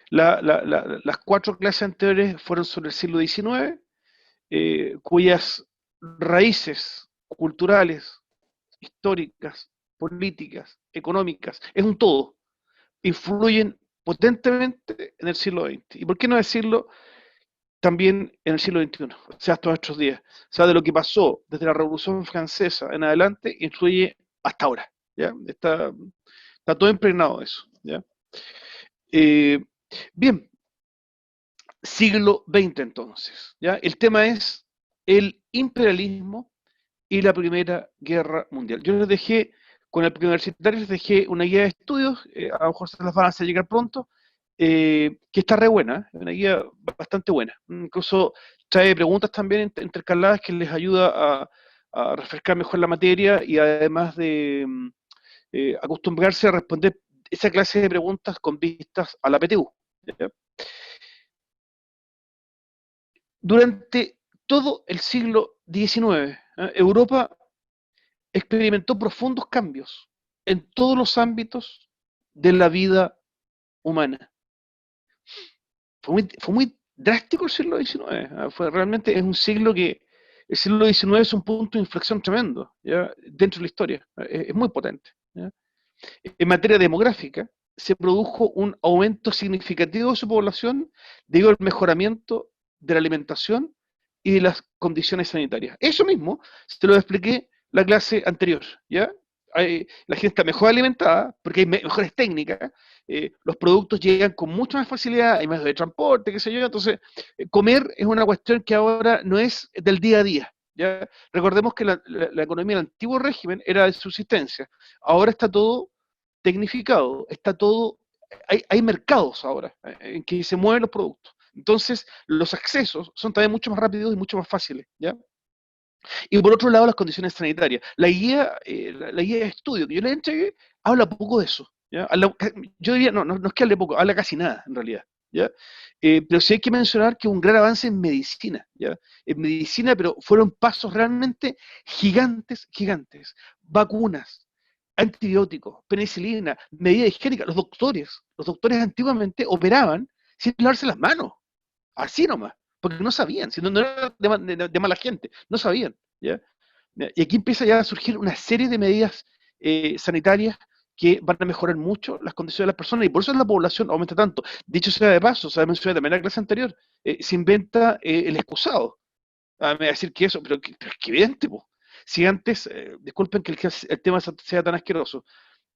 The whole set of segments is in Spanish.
Las cuatro clases anteriores fueron sobre el siglo XIX, cuyas raíces culturales, históricas, políticas, económicas, es un todo, influyen potentemente en el siglo XX. ¿Y por qué no decirlo también en el siglo XXI? O sea, hasta nuestros días. O sea, de lo que pasó desde la Revolución Francesa en adelante, influye hasta ahora. ¿Ya? Está todo impregnado de eso. ¿Ya? Eh, Bien, siglo XX entonces. ¿Ya? El tema es el imperialismo y la Primera Guerra Mundial. Yo les dejé, con el preuniversitario les dejé una guía de estudios, a lo mejor se las van a hacer llegar pronto, que está re buena, una guía bastante buena. Incluso trae preguntas también intercaladas que les ayuda a refrescar mejor la materia y además de acostumbrarse a responder esa clase de preguntas con vistas a la PTU. ¿Ya? Durante todo el siglo XIX, Europa experimentó profundos cambios en todos los ámbitos de la vida humana. Fue muy drástico el siglo XIX. Realmente es un siglo que el siglo XIX es un punto de inflexión tremendo, ¿ya? Dentro de la historia. Es muy potente. ¿Ya? En materia demográfica, se produjo un aumento significativo de su población debido al mejoramiento de la alimentación y de las condiciones sanitarias. Eso mismo se lo expliqué la clase anterior, ¿ya? La gente está mejor alimentada porque hay mejores técnicas, los productos llegan con mucha más facilidad, hay medios de transporte, qué sé yo, entonces comer es una cuestión que ahora no es del día a día, ¿ya? Recordemos que la economía del antiguo régimen era de subsistencia, ahora está todo tecnificado, está todo, hay mercados ahora en que se mueven los productos. Entonces, los accesos son también mucho más rápidos y mucho más fáciles, ¿ya? Y por otro lado, las condiciones sanitarias. La guía de estudio que yo le entregué habla poco de eso, ¿ya? Yo diría, no es que hable poco, habla casi nada, en realidad, ¿ya? Pero sí hay que mencionar que un gran avance en medicina, ¿ya? En medicina, pero fueron pasos realmente gigantes, gigantes. Vacunas, antibióticos, penicilina, medidas higiénicas. Los doctores antiguamente operaban sin lavarse las manos, así nomás, porque no sabían, si no era de mala gente, no sabían, ¿ya? Y aquí empieza ya a surgir una serie de medidas sanitarias que van a mejorar mucho las condiciones de las personas y por eso la población aumenta tanto. Dicho sea de paso, se ha mencionado también en la clase anterior, se inventa el excusado. Me va a decir que eso, pero es que evidente, po. Si antes, disculpen que el tema sea tan asqueroso,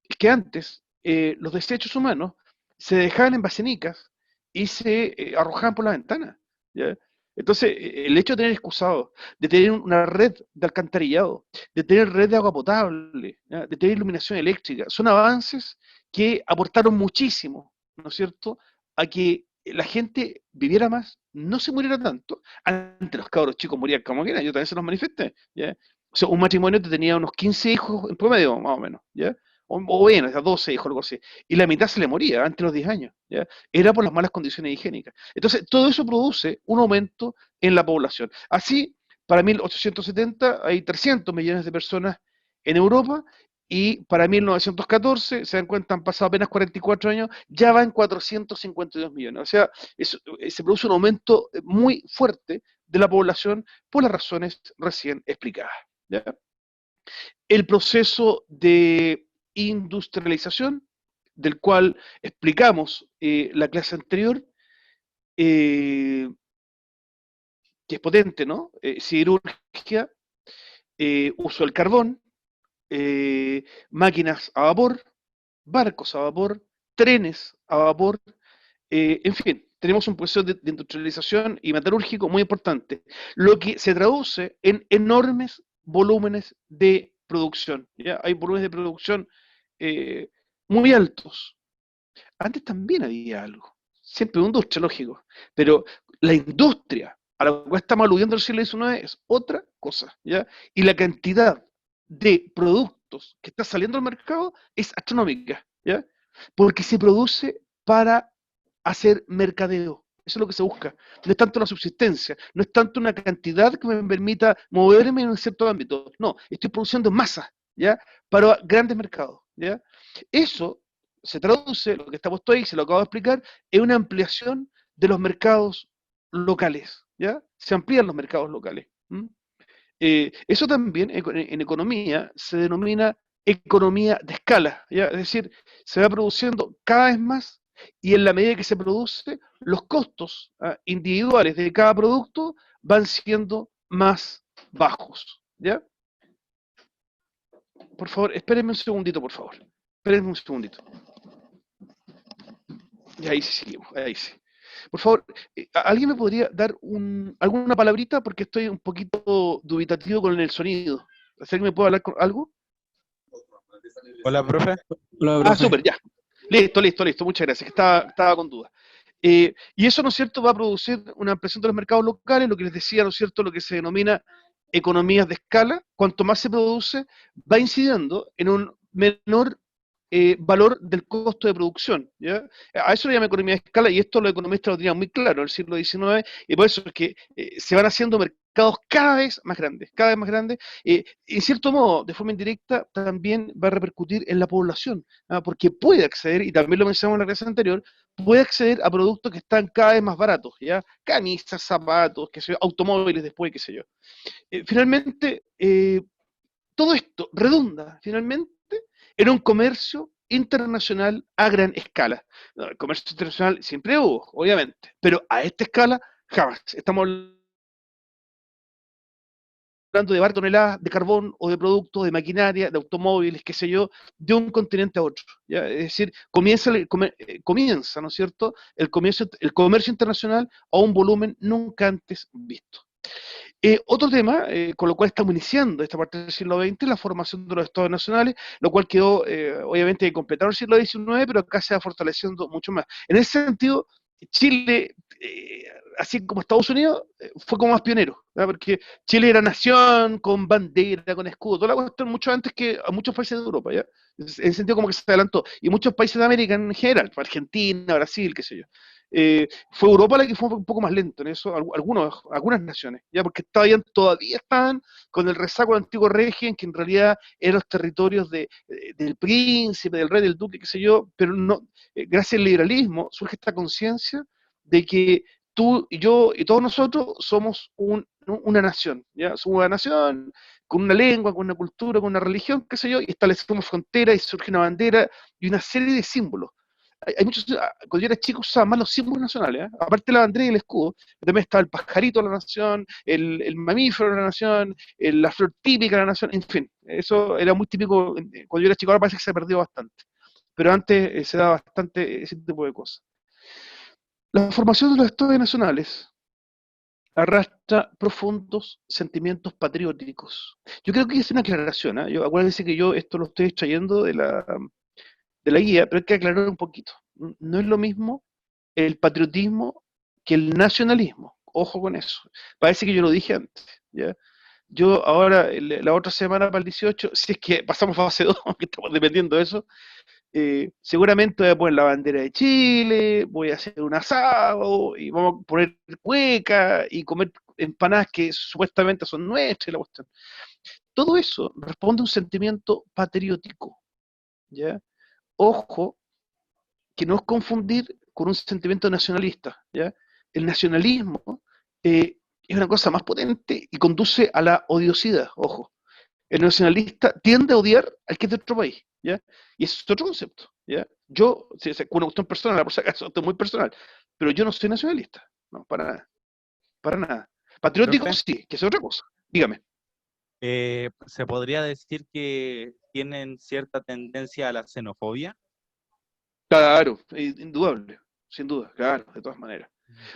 es que antes los desechos humanos se dejaban en basenicas y se arrojaban por la ventana, ¿ya? Entonces, el hecho de tener excusados, de tener una red de alcantarillado, de tener red de agua potable, ¿ya? De tener iluminación eléctrica, son avances que aportaron muchísimo, ¿no es cierto?, a que la gente viviera más, no se muriera tanto. Antes los cabros chicos morían como quieran, yo también se los manifesté, ¿ya? O sea, un matrimonio que tenía unos 15 hijos en promedio, más o menos, ¿ya? O bien, o sea, 12 hijos, algo así, y la mitad se le moría antes de los 10 años, ¿ya? Era por las malas condiciones higiénicas. Entonces, todo eso produce un aumento en la población. Así, para 1870 hay 300 millones de personas en Europa, y para 1914, se dan cuenta, han pasado apenas 44 años, ya van 452 millones. O sea, se produce un aumento muy fuerte de la población por las razones recién explicadas, ¿ya? El proceso de industrialización, del cual explicamos la clase anterior, eh, que es potente, ¿no? Siderurgia, uso del carbón, máquinas a vapor, barcos a vapor, trenes a vapor, en fin, tenemos un proceso de industrialización y metalúrgico muy importante, lo que se traduce en enormes volúmenes de producción, ¿ya? Hay volúmenes de producción eh, muy altos. Antes también había algo, siempre un industria, lógico, pero la industria a la cual estamos aludiendo el siglo XIX es otra cosa, ¿ya? Y la cantidad de productos que está saliendo al mercado es astronómica, ¿ya? Porque se produce para hacer mercadeo. Eso es lo que se busca. No es tanto la subsistencia, no es tanto una cantidad que me permita moverme en un cierto ámbito. No, estoy produciendo masa, ¿ya? Para grandes mercados, ¿ya? Eso se traduce, lo que está puesto ahí, se lo acabo de explicar, en una ampliación de los mercados locales, ¿ya? Se amplían los mercados locales. Eso también en economía se denomina economía de escala, ¿ya? Es decir, se va produciendo cada vez más y en la medida que se produce, los costos individuales de cada producto van siendo más bajos, ¿ya? Por favor, espérenme un segundito, por favor. Espérenme un segundito. Y ahí sí seguimos, ahí sí. Por favor, ¿alguien me podría dar alguna palabrita? Porque estoy un poquito dubitativo con el sonido. ¿Alguien me puede hablar con algo? Hola, profe. Hola, Ah, profe. súper, ya. Listo, muchas gracias, que estaba con dudas. Y eso, ¿no es cierto?, va a producir una presión de los mercados locales, lo que les decía, ¿no es cierto?, lo que se denomina economías de escala. Cuanto más se produce, va incidiendo en un menor valor del costo de producción, ¿ya? A eso le llama economía de escala, y esto los economistas lo tenían muy claro en el siglo XIX, y por eso es que se van haciendo mercados cada vez más grandes, en cierto modo, de forma indirecta, también va a repercutir en la población, porque puede acceder, y también lo mencionamos en la clase anterior, puede acceder a productos que están cada vez más baratos, ¿ya? Camisas, zapatos, qué sé yo, automóviles después, qué sé yo. Finalmente, todo esto redunda, finalmente, en un comercio internacional a gran escala. No, el comercio internacional siempre hubo, obviamente, pero a esta escala jamás. Estamos hablando de varias toneladas de carbón o de productos, de maquinaria, de automóviles, qué sé yo, de un continente a otro, ¿ya? Es decir, comienza, ¿no es cierto?, el comercio internacional a un volumen nunca antes visto. Otro tema, con lo cual estamos iniciando esta parte del siglo XX, la formación de los estados nacionales, lo cual quedó obviamente completado en el siglo XIX, pero acá se va fortaleciendo mucho más. En ese sentido, Chile, así como Estados Unidos, fue como más pionero, ¿verdad? Porque Chile era nación, con bandera, con escudo, toda la cuestión mucho antes que a muchos países de Europa, ¿ya? En ese sentido como que se adelantó. Y muchos países de América en general, Argentina, Brasil, qué sé yo. Fue Europa la que fue un poco más lento en eso, algunas naciones, ya porque todavía estaban con el rezago del antiguo régimen, que en realidad eran los territorios del príncipe, del rey, del duque, qué sé yo, pero no, gracias al liberalismo surge esta conciencia de que tú y yo y todos nosotros somos una nación, ¿ya? Somos una nación con una lengua, con una cultura, con una religión, qué sé yo, y establecemos fronteras y surge una bandera y una serie de símbolos. Hay muchos, cuando yo era chico usaba más los símbolos nacionales, ¿eh? Aparte de la bandera y el escudo, también estaba el pajarito de la nación, el mamífero de la nación, la flor típica de la nación, en fin, eso era muy típico cuando yo era chico, ahora parece que se perdió bastante, pero antes se daba bastante ese tipo de cosas. La formación de los estados nacionales arrastra profundos sentimientos patrióticos. Yo creo que es una aclaración, ¿eh? Acuérdense que yo esto lo estoy extrayendo de la guía, pero hay que aclarar un poquito. No es lo mismo el patriotismo que el nacionalismo. Ojo con eso. Parece que yo lo dije antes, ¿ya? Yo ahora, la otra semana para el 18, si es que pasamos fase 2, que estamos dependiendo de eso, seguramente voy a poner la bandera de Chile, voy a hacer un asado, y vamos a poner cueca y comer empanadas que supuestamente son nuestras y la cuestión. Todo eso responde a un sentimiento patriótico, ¿ya? Ojo, que no es confundir con un sentimiento nacionalista, ¿ya? El nacionalismo es una cosa más potente y conduce a la odiosidad, ojo. El nacionalista tiende a odiar al que es de otro país, ¿ya? Y eso es otro concepto, ¿ya? Yo, si es una cuestión personal, por si acaso, esto es muy personal, pero yo no soy nacionalista, no, para nada, para nada. Patriótico Profe, sí, que es otra cosa, dígame. ¿se podría decir que tienen cierta tendencia a la xenofobia? Claro, indudable, sin duda, claro, de todas maneras.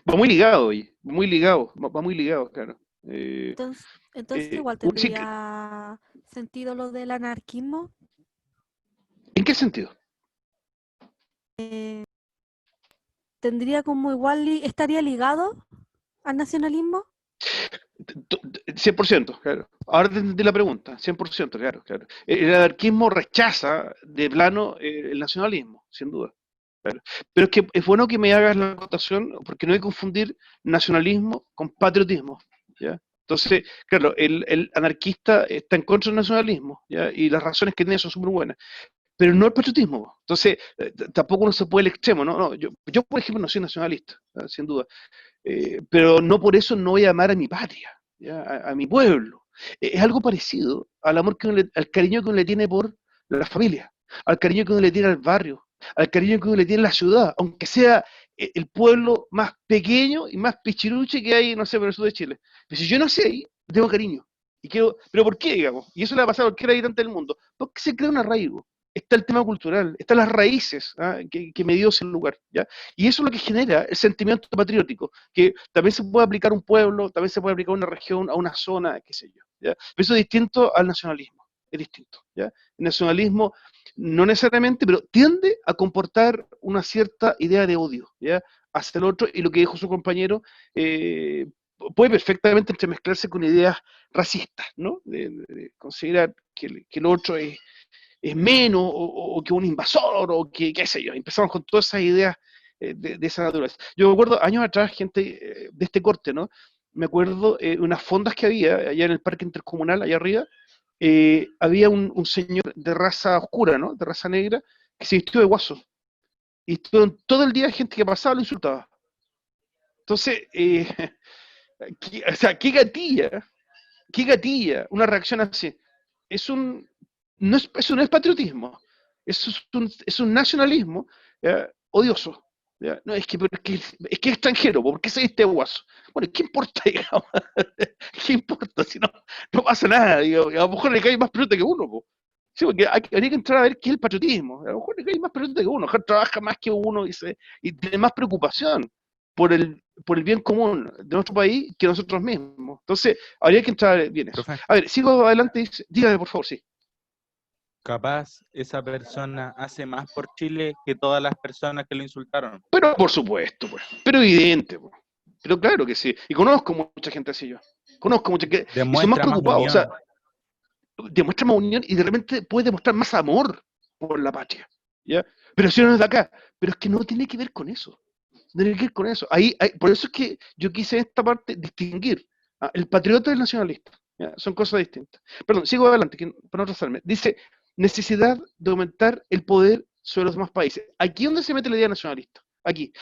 Va muy ligado, oye, muy ligado, va muy ligado, claro. Entonces igual Sí, tendría sentido lo del anarquismo. ¿en qué sentido? Eh, Tendría como igual, estaría ligado al nacionalismo. 100%, claro. Ahora te entendí la pregunta, 100%, claro, claro. El anarquismo rechaza de plano el nacionalismo, sin duda. Claro. Pero es que es bueno que me hagas la acotación, porque no hay que confundir nacionalismo con patriotismo, ¿ya? Entonces, claro, el anarquista está en contra del nacionalismo, ¿ya? Y las razones que tiene son súper buenas. pero no el patriotismo. Entonces, tampoco uno se puede al extremo, ¿no? No, yo, por ejemplo, no soy nacionalista, sin duda, pero no por eso no voy a amar a mi patria, ¿ya? A mi pueblo. Es algo parecido al amor al cariño que uno le tiene por la familia, al cariño que uno le tiene al barrio, al cariño que uno le tiene a la ciudad, aunque sea el pueblo más pequeño y más pichiruche que hay, no sé, por el sur de Chile. Pero si yo nací ahí, tengo cariño. Y quiero, ¿pero por qué, digamos? Y eso le ha pasado a cualquier habitante del mundo. Porque se crea un arraigo. Está el tema cultural, están las raíces, ¿ah? que me dio ese lugar, ¿ya? Y eso es lo que genera el sentimiento patriótico, que también se puede aplicar a un pueblo, también se puede aplicar a una región, a una zona, qué sé yo, ¿ya? Pero eso es distinto al nacionalismo, es distinto, ¿ya? El nacionalismo no necesariamente, pero tiende a comportar una cierta idea de odio, ¿ya? Hacia el otro, y lo que dijo su compañero, puede perfectamente entremezclarse con ideas racistas, ¿no? De considerar que el otro es menos, o que un invasor, o que qué sé yo. Empezamos con todas esas ideas de esa naturaleza. Yo me acuerdo años atrás, gente de este corte, ¿no? Me acuerdo unas fondas que había allá en el parque intercomunal, allá arriba, había un señor de raza oscura, ¿no? De raza negra, que se vistió de guaso. Y todo el día gente que pasaba lo insultaba. Entonces, o sea, qué gatilla una reacción así. Es un, eso no es patriotismo, eso es un nacionalismo odioso. ¿Ya? No, es que es extranjero, ¿por qué se viste guaso? Bueno, ¿qué importa, digamos? ¿Qué importa si no pasa nada? Digo, a lo mejor le cae más pelota que uno, po. Sí, porque habría que entrar a ver qué es el patriotismo. A lo mejor le cae más pelota que uno, a lo mejor trabaja más que uno y tiene más preocupación por el bien común de nuestro país que nosotros mismos. Entonces, habría que entrar bien eso. Profe, A ver, sigo adelante, dígame por favor, sí. capaz esa persona hace más por Chile que todas las personas que lo insultaron. Pero por supuesto, pues. Pero evidente, pues. Pero claro que sí. Y conozco mucha gente así yo. Conozco mucha gente y son más Demuestra más preocupados. O unión. sea, demuestra más unión y de repente puede demostrar más amor por la patria. ¿Ya? Pero si no es de acá. Pero es que no tiene que ver con eso. No tiene que ver con eso. Por eso es que yo quise en esta parte distinguir el patriota del nacionalista. ¿Ya? Son cosas distintas. Perdón, sigo adelante, para no atrasarme. Dice, necesidad de aumentar el poder sobre los demás países. Aquí es donde se mete la idea nacionalista. Aquí.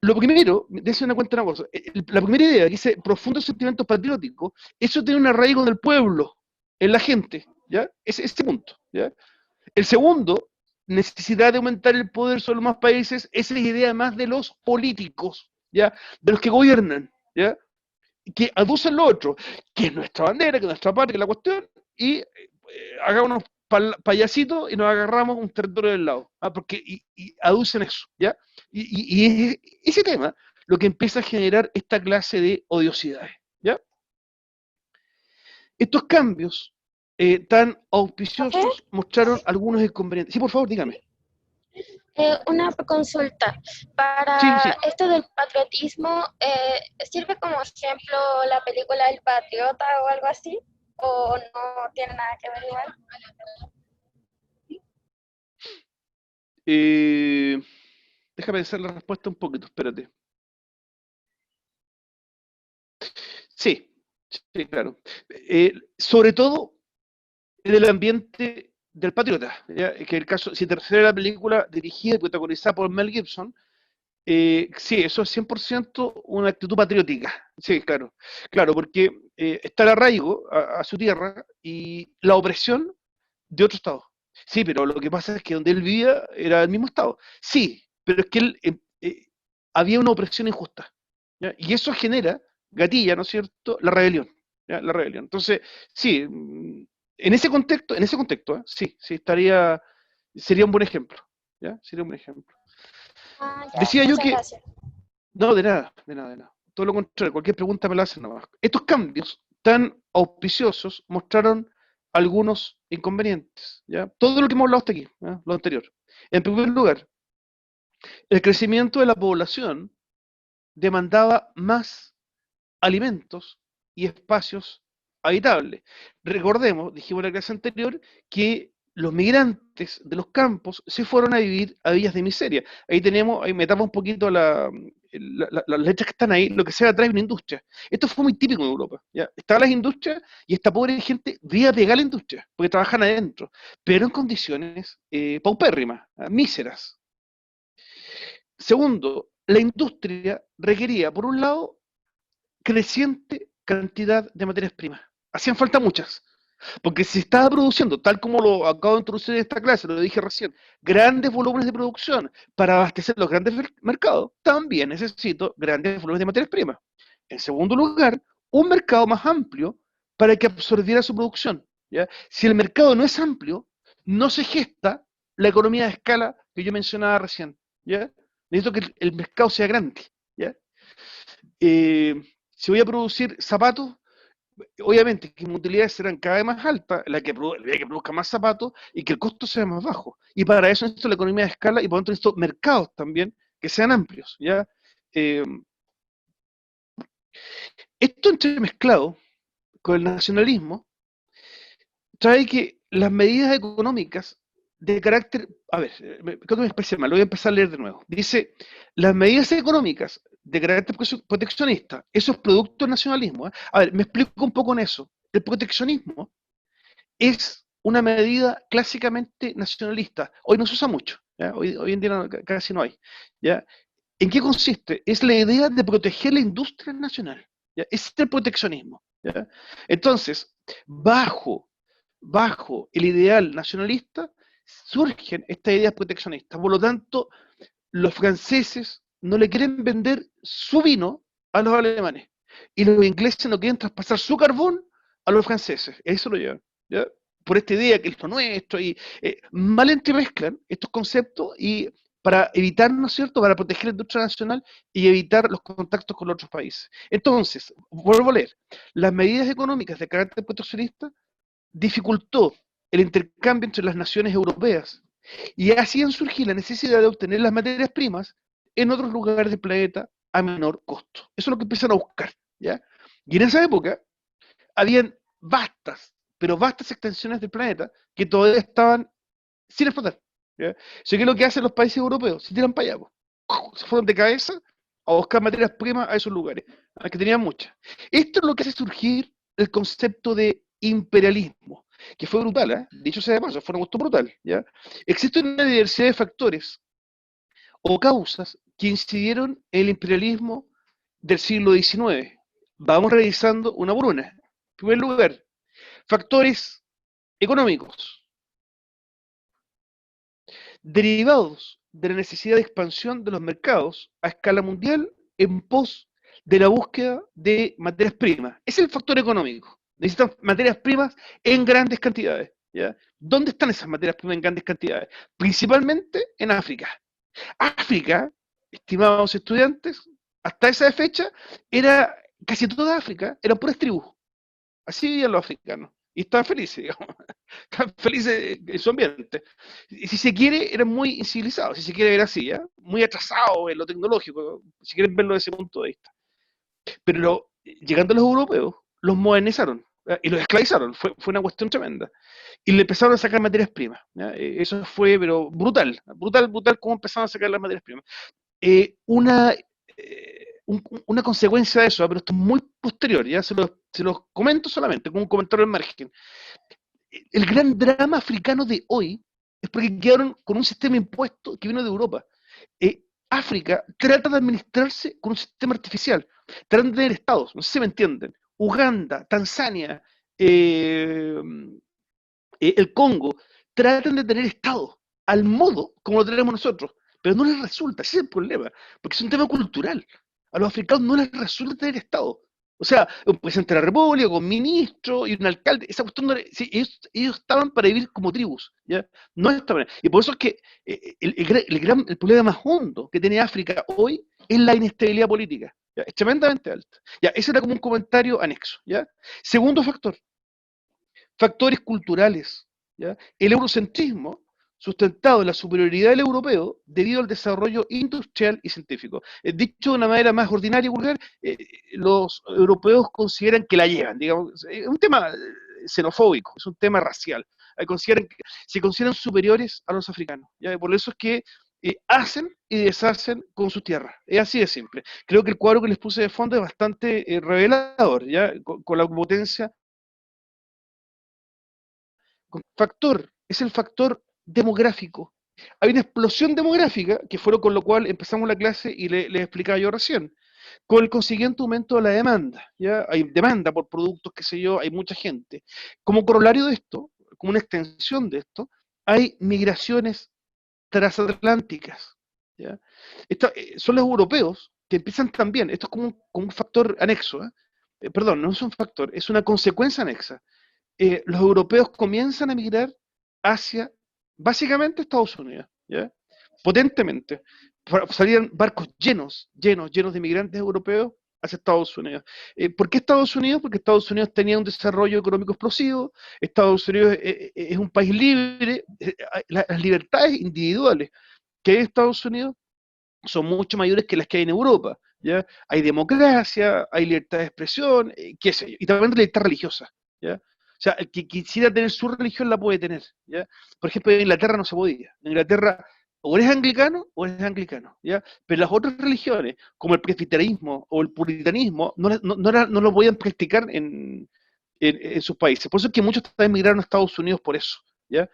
Lo primero, dése una cuenta de una cosa. La primera idea que dice profundo sentimiento patriótico, eso tiene un arraigo del pueblo, en la gente. ¿Ya? Ese punto. ¿Ya? El segundo, necesidad de aumentar el poder sobre los más países, esa es la idea más de los políticos, ¿ya? De los que gobiernan, ¿ya? Que aducen lo otro, que es nuestra bandera, que es nuestra patria, que es la cuestión, y hagamos unos payasitos y nos agarramos un territorio del lado, porque y aducen eso, ¿ya? Y es ese tema lo que empieza a generar esta clase de odiosidades, ¿ya? Estos cambios tan auspiciosos mostraron algunos inconvenientes. Sí, por favor, dígame. Una consulta. Sí, Para sí. esto del patriotismo, ¿sirve como ejemplo la película El Patriota o algo así? ¿O no tiene nada que ver igual? Déjame pensar la respuesta un poquito, espérate. Sí, sí, claro. Sobre todo en el ambiente del patriota, ¿ya? Que el caso, si te refieres a la película dirigida y protagonizada por Mel Gibson, sí, eso es 100% una actitud patriótica. Sí, claro. Claro, porque está el arraigo a su tierra y la opresión de otro estado. Sí, pero lo que pasa es que donde él vivía era el mismo estado. Sí, pero es que él había una opresión injusta, ¿ya? Y eso genera, gatilla, ¿no es cierto?, la rebelión, ¿ya? La rebelión. Entonces, sí, en ese contexto, sí, sí, sería un buen ejemplo, ¿ya? Sería un buen ejemplo. Ah, ya, Decía yo muchas que, gracias. no, de nada, de nada, de nada. Todo lo contrario, cualquier pregunta me la hacen nomás. Estos cambios tan auspiciosos mostraron algunos inconvenientes, ¿ya? Todo lo que hemos hablado hasta aquí, ¿ya? Lo anterior. En primer lugar, el crecimiento de la población demandaba más alimentos y espacios habitables. Recordemos, dijimos en la clase anterior, que los migrantes de los campos se fueron a vivir a villas de miseria. Ahí metamos un poquito las letras que están ahí, lo que se va atrás es una industria. Esto fue muy típico en Europa. ¿Ya? Estaban las industrias y esta pobre gente veía pegar a la industria, porque trabajan adentro, pero en condiciones paupérrimas, míseras. Segundo, la industria requería, por un lado, creciente cantidad de materias primas. Hacían falta muchas. Porque si estaba produciendo, tal como lo acabo de introducir en esta clase, lo dije recién, grandes volúmenes de producción para abastecer los grandes mercados, también necesito grandes volúmenes de materias primas. En segundo lugar, un mercado más amplio para que absorbiera su producción. ¿Ya? Si el mercado no es amplio, no se gesta la economía de escala que yo mencionaba recién. ¿Ya? Necesito que el mercado sea grande. ¿Ya? Si voy a producir zapatos, obviamente que mis utilidades serán cada vez más altas, la que produzca más zapatos y que el costo sea más bajo. Y para eso necesito la economía de escala y por lo tanto necesito mercados también que sean amplios. ¿Ya? Esto entremezclado con el nacionalismo trae que las medidas económicas de carácter, a ver, creo que me expresé mal, lo voy a empezar a leer de nuevo. Dice, las medidas económicas de carácter proteccionista, eso es producto del nacionalismo. A ver, me explico un poco en eso. El proteccionismo es una medida clásicamente nacionalista. Hoy no se usa mucho, ¿ya? Hoy en día casi no hay. ¿Ya? ¿En qué consiste? Es la idea de proteger la industria nacional. ¿Ya? Es el proteccionismo. ¿Ya? Entonces, bajo el ideal nacionalista, surgen estas ideas proteccionistas. Por lo tanto, los franceses no le quieren vender su vino a los alemanes. Y los ingleses no quieren traspasar su carbón a los franceses. Eso lo llevan. ¿Ya? Por esta idea que es lo nuestro. Y mal entremezclan estos conceptos y para evitar, ¿no es cierto?, para proteger la industria nacional y evitar los contactos con los otros países. Entonces, vuelvo a leer, las medidas económicas de carácter proteccionista dificultó el intercambio entre las naciones europeas y hacían surgir la necesidad de obtener las materias primas en otros lugares del planeta a menor costo. Eso es lo que empiezan a buscar, ¿ya? Y en esa época habían pero vastas extensiones del planeta que todavía estaban sin explotar, ¿ya? Así que lo que hacen los países europeos, se tiran para allá, se fueron de cabeza a buscar materias primas a esos lugares, a que tenían muchas. Esto es lo que hace surgir el concepto de imperialismo, que fue brutal, ¿eh? Dicho sea de paso, fue una cuestión brutal, ¿ya? Existe una diversidad de factores o causas que incidieron en el imperialismo del siglo XIX. Vamos revisando una por una. En primer lugar, factores económicos, derivados de la necesidad de expansión de los mercados a escala mundial en pos de la búsqueda de materias primas. Ese es el factor económico. Necesitan materias primas en grandes cantidades. ¿Ya? ¿Dónde están esas materias primas en grandes cantidades? Principalmente en África. África, estimados estudiantes, hasta esa fecha, era casi toda África, eran puras tribus. Así vivían los africanos. Y estaban felices, digamos. Estaban felices en su ambiente. Y si se quiere, eran muy incivilizados, si se quiere ver así, ¿eh? Muy atrasados en lo tecnológico, si quieren verlo desde ese punto de vista. Pero llegando los europeos, los modernizaron y los esclavizaron. Fue una cuestión tremenda. Y le empezaron a sacar materias primas. ¿Ya? Eso fue, pero brutal cómo empezaron a sacar las materias primas. Una consecuencia de eso, pero esto es muy posterior, ya se los comento solamente, como un comentario al margen. El gran drama africano de hoy es porque quedaron con un sistema impuesto que vino de Europa. África trata de administrarse con un sistema artificial, tratan de tener estados, no sé si me entienden. Uganda, Tanzania, el Congo, tratan de tener estados al modo como lo tenemos nosotros, pero no les resulta, ese es el problema, porque es un tema cultural. A los africanos no les resulta tener estado. O sea, un presidente de la república, con ministro y un alcalde, esa cuestión no era, sí, ellos estaban para vivir como tribus, ¿ya? No de esta manera. Y por eso es que el problema más hondo que tiene África hoy es la inestabilidad política, ¿ya? Es tremendamente alta. Ya, ese era como un comentario anexo, ¿ya? Segundo factor, factores culturales, ¿ya? El eurocentrismo sustentado en la superioridad del europeo debido al desarrollo industrial y científico. Dicho de una manera más ordinaria y vulgar, los europeos consideran que la llevan, digamos, es un tema xenofóbico, es un tema racial, se consideran superiores a los africanos, ¿ya? Por eso es que hacen y deshacen con sus tierras. Es así de simple. Creo que el cuadro que les puse de fondo es bastante revelador, ¿ya? Con la potencia. Factor, es el factor demográfico. Hay una explosión demográfica, que fue con lo cual empezamos la clase y les explicaba yo recién, con el consiguiente aumento de la demanda, ¿ya? Hay demanda por productos, qué sé yo, hay mucha gente. Como corolario de esto, como una extensión de esto, hay migraciones transatlánticas, ¿ya? Son los europeos que empiezan también, esto es como un factor anexo, perdón, no es un factor, es una consecuencia anexa. Los europeos comienzan a migrar hacia, básicamente, Estados Unidos, ¿ya? Potentemente. Salían barcos llenos de migrantes europeos hacia Estados Unidos. ¿Por qué Estados Unidos? Porque Estados Unidos tenía un desarrollo económico explosivo, Estados Unidos es un país libre, las libertades individuales que hay en Estados Unidos son mucho mayores que las que hay en Europa, ¿ya? Hay democracia, hay libertad de expresión, qué sé yo, y también libertad religiosa, ¿ya? O sea, el que quisiera tener su religión la puede tener, ¿ya? Por ejemplo, en Inglaterra no se podía. En Inglaterra o eres anglicano, ¿ya? Pero las otras religiones, como el presbiterismo o el puritanismo, no lo podían practicar en sus países. Por eso es que muchos también emigraron a Estados Unidos por eso, ¿ya?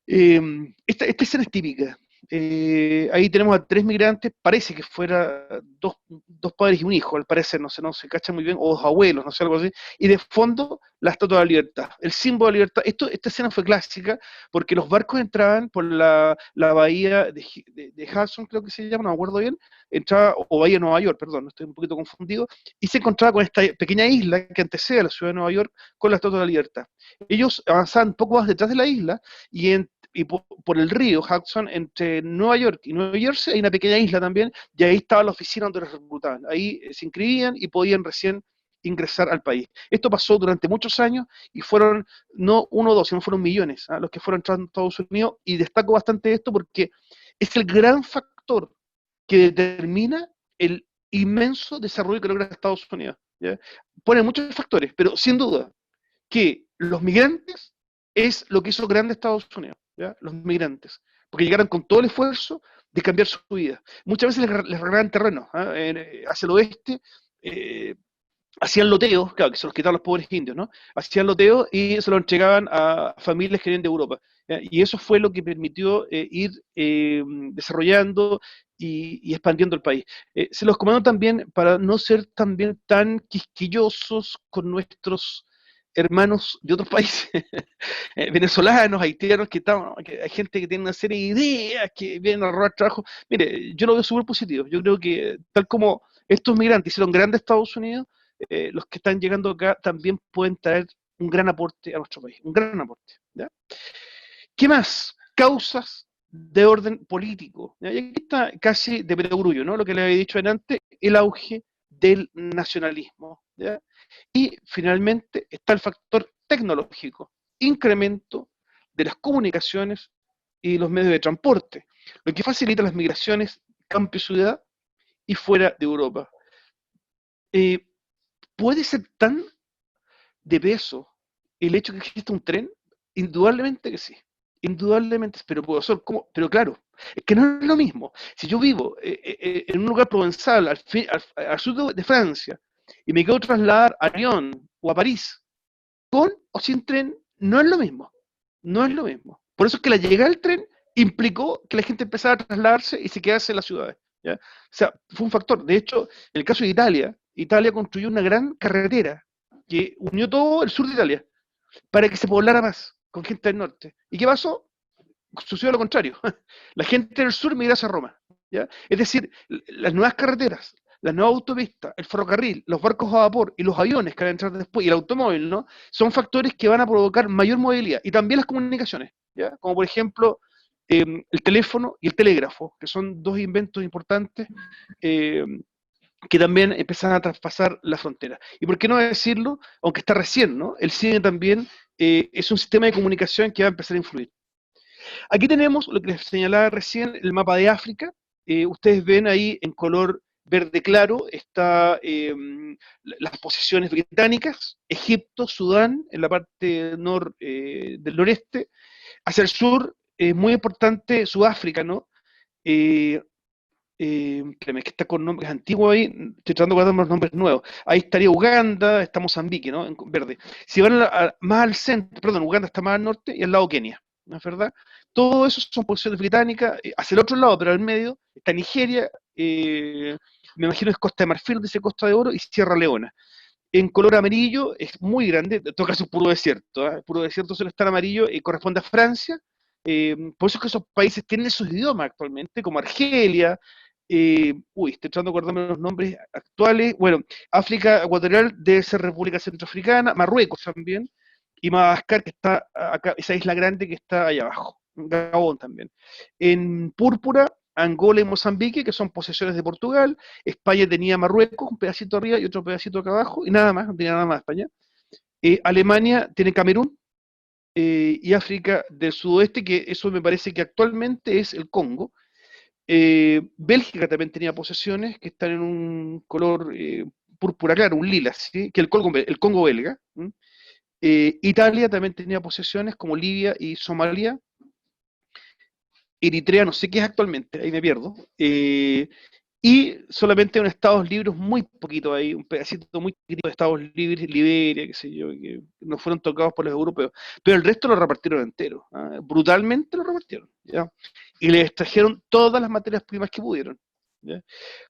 Esta escena es típica. Ahí tenemos a 3 migrantes, parece que fuera dos padres y un hijo, al parecer, no se cacha muy bien, o 2 abuelos, no sé, algo así, y de fondo la Estatua de la Libertad, el símbolo de la libertad. Esta escena fue clásica porque los barcos entraban por la bahía de Hudson, creo que se llama, no me acuerdo bien, entraba, o bahía de Nueva York, perdón, estoy un poquito confundido, y se encontraba con esta pequeña isla que antecede a la ciudad de Nueva York con la Estatua de la Libertad. Ellos avanzaban un poco más detrás de la isla y por el río Hudson, entre Nueva York y Nueva Jersey, hay una pequeña isla también, y ahí estaba la oficina donde los reclutaban. Ahí se inscribían y podían recién ingresar al país. Esto pasó durante muchos años y fueron no uno o dos, sino fueron millones los que fueron entrando a Estados Unidos, y destaco bastante esto porque es el gran factor que determina el inmenso desarrollo que logra Estados Unidos, ¿ya? Pone muchos factores, pero sin duda que los migrantes es lo que hizo grande Estados Unidos, ¿ya? Los migrantes, porque llegaron con todo el esfuerzo de cambiar su vida. Muchas veces les regalaban terreno hacia el oeste, hacían loteos, claro, que se los quitaban los pobres indios, ¿no? Hacían loteos y se los entregaban a familias que venían de Europa, ¿ya? Y eso fue lo que permitió ir desarrollando y expandiendo el país. Se los comento también para no ser también tan quisquillosos con nuestros hermanos de otros países, venezolanos, haitianos, que hay gente que tiene una serie de ideas, que vienen a robar trabajo. Mire, yo lo veo súper positivo. Yo creo que tal como estos migrantes hicieron grande Estados Unidos, los que están llegando acá también pueden traer un gran aporte a nuestro país, un gran aporte, ¿ya? ¿Qué más? Causas de orden político, ¿ya? Y aquí está casi de perogrullo, ¿no? Lo que le había dicho antes, el auge del nacionalismo, ¿ya? Y finalmente está el factor tecnológico, incremento de las comunicaciones y los medios de transporte, lo que facilita las migraciones campo y ciudad y fuera de Europa. ¿Puede ser tan de peso el hecho que exista un tren? Indudablemente que sí. Indudablemente, pero profesor, ¿cómo? Pero claro, es que no es lo mismo. Si yo vivo en un lugar provenzal al sur de Francia y me quiero trasladar a Lyon o a París, con o sin tren, no es lo mismo. No es lo mismo. Por eso es que la llegada del tren implicó que la gente empezara a trasladarse y se quedase en las ciudades, ¿ya? O sea, fue un factor. De hecho, en el caso de Italia construyó una gran carretera que unió todo el sur de Italia para que se poblara más con gente del norte. ¿Y qué pasó? Sucedió lo contrario. La gente del sur migró hacia Roma, ¿ya? Es decir, las nuevas carreteras, las nuevas autopistas, el ferrocarril, los barcos a vapor y los aviones que van a entrar después, y el automóvil, ¿no? Son factores que van a provocar mayor movilidad. Y también las comunicaciones, ¿ya? Como por ejemplo, el teléfono y el telégrafo, que son dos inventos importantes que también empiezan a traspasar la frontera. Y por qué no decirlo, aunque está recién, ¿no? El cine también es un sistema de comunicación que va a empezar a influir. Aquí tenemos lo que les señalaba recién, el mapa de África. Ustedes ven ahí en color verde claro, está las posesiones británicas, Egipto, Sudán, en la parte del noreste. Hacia el sur, muy importante Sudáfrica, ¿no? espérame, que está con nombres antiguos ahí, estoy tratando de guardar los nombres nuevos. Ahí estaría Uganda, está Mozambique, ¿no? En verde. Si van más al centro, perdón, Uganda está más al norte y al lado Kenia, ¿no es verdad? Todo eso son posiciones británicas, hacia el otro lado, pero al medio, está Nigeria, me imagino es Costa de Marfil, dice Costa de Oro, y Sierra Leona. En color amarillo es muy grande, en todo caso es puro desierto, ¿eh? Puro desierto suele estar amarillo y corresponde a Francia. Por eso es que esos países tienen esos idiomas actualmente, como Argelia, estoy tratando de acordarme los nombres actuales. Bueno, África Ecuatorial debe ser República Centroafricana, Marruecos también, y Madagascar, que está acá, esa isla grande que está allá abajo, Gabón también. En púrpura, Angola y Mozambique, que son posesiones de Portugal. España tenía Marruecos, un pedacito arriba y otro pedacito acá abajo, y nada más, no tenía nada más España. Alemania tiene Camerún, y África del Sudoeste, que eso me parece que actualmente es el Congo. Bélgica también tenía posesiones que están en un color púrpura claro, un lila, ¿sí? Que el Congo belga. ¿Mm? Italia también tenía posesiones como Libia y Somalia. Eritrea no sé qué es actualmente, ahí me pierdo. Y solamente en Estados Libres muy poquito ahí, un pedacito muy poquito de Estados Libres, Liberia, qué sé yo, que no fueron tocados por los europeos. Pero el resto lo repartieron entero, ¿ah? Brutalmente lo repartieron, ¿ya? Y le extrajeron todas las materias primas que pudieron, ¿ya?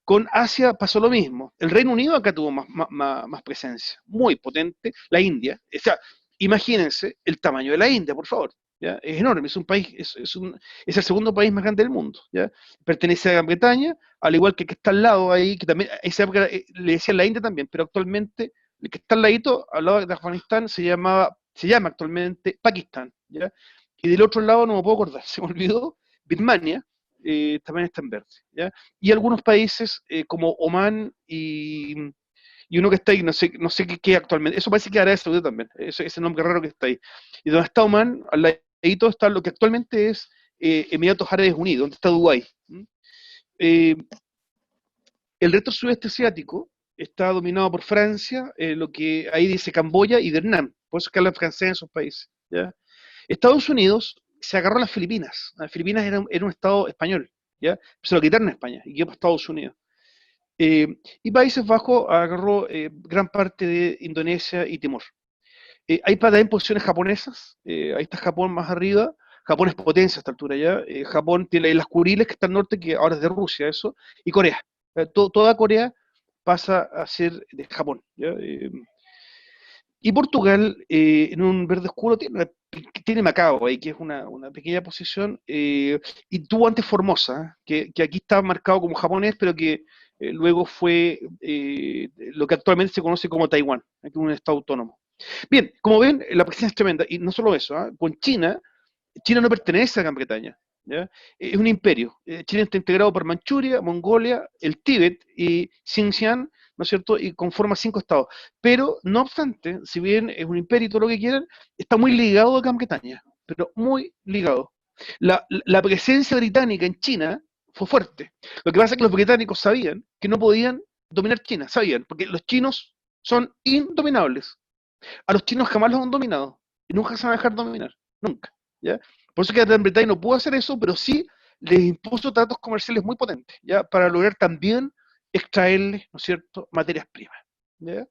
Con Asia pasó lo mismo. El Reino Unido acá tuvo más presencia, muy potente. La India, o sea, imagínense el tamaño de la India, por favor. ¿Ya? Es enorme, es un país, es el segundo país más grande del mundo, ¿ya? Pertenece a Gran Bretaña, al igual que el que está al lado ahí, que también, en esa época le decían la India también, pero actualmente el que está al ladito, al lado de Afganistán, se llama actualmente Pakistán, ¿ya? Y del otro lado no me puedo acordar, se me olvidó, Birmania, también está en verde, ¿ya? Y algunos países como Omán y uno que está ahí, no sé qué actualmente, eso parece que Arabia Saudita también, ese nombre raro que está ahí. Y donde está Omán, al ladito está lo que actualmente es Emiratos Árabes Unidos, donde está Dubái. Eh, el resto del sudeste asiático está dominado por Francia, lo que ahí dice Camboya y Vietnam, por eso es que hablan francés en esos países, ¿ya? Estados Unidos se agarró a las Filipinas. Las Filipinas era un estado español, ¿ya? Se lo quitaron a España y quedó para Estados Unidos. Y Países Bajos agarró gran parte de Indonesia y Timor. Hay también posiciones japonesas, ahí está Japón más arriba. Japón es potencia a esta altura ya. Japón tiene las Kuriles que está al norte, que ahora es de Rusia eso, y Corea. Toda Corea pasa a ser de Japón, ¿ya? Y Portugal, en un verde oscuro, tiene Macao ahí, que es una pequeña posición, y tuvo antes Formosa, que aquí está marcado como japonés, pero que luego fue lo que actualmente se conoce como Taiwán, que es un estado autónomo. Bien, como ven, la presencia es tremenda, y no solo eso, ¿ah? Con China, China no pertenece a Gran Bretaña, ¿ya? Es un imperio. China está integrado por Manchuria, Mongolia, el Tíbet y Xinjiang, ¿no es cierto? Y conforma 5 estados. Pero, no obstante, si bien es un imperio y todo lo que quieran, está muy ligado a Gran Bretaña, pero muy ligado. La presencia británica en China fue fuerte. Lo que pasa es que los británicos sabían que no podían dominar China, sabían, porque los chinos son indominables. A los chinos jamás los han dominado y nunca se van a dejar dominar, nunca, ¿ya? Por eso que Gran Bretaña no pudo hacer eso, pero sí les impuso tratos comerciales muy potentes, ¿ya? Para lograr también extraerles, ¿no es cierto?, materias primas, ¿ya?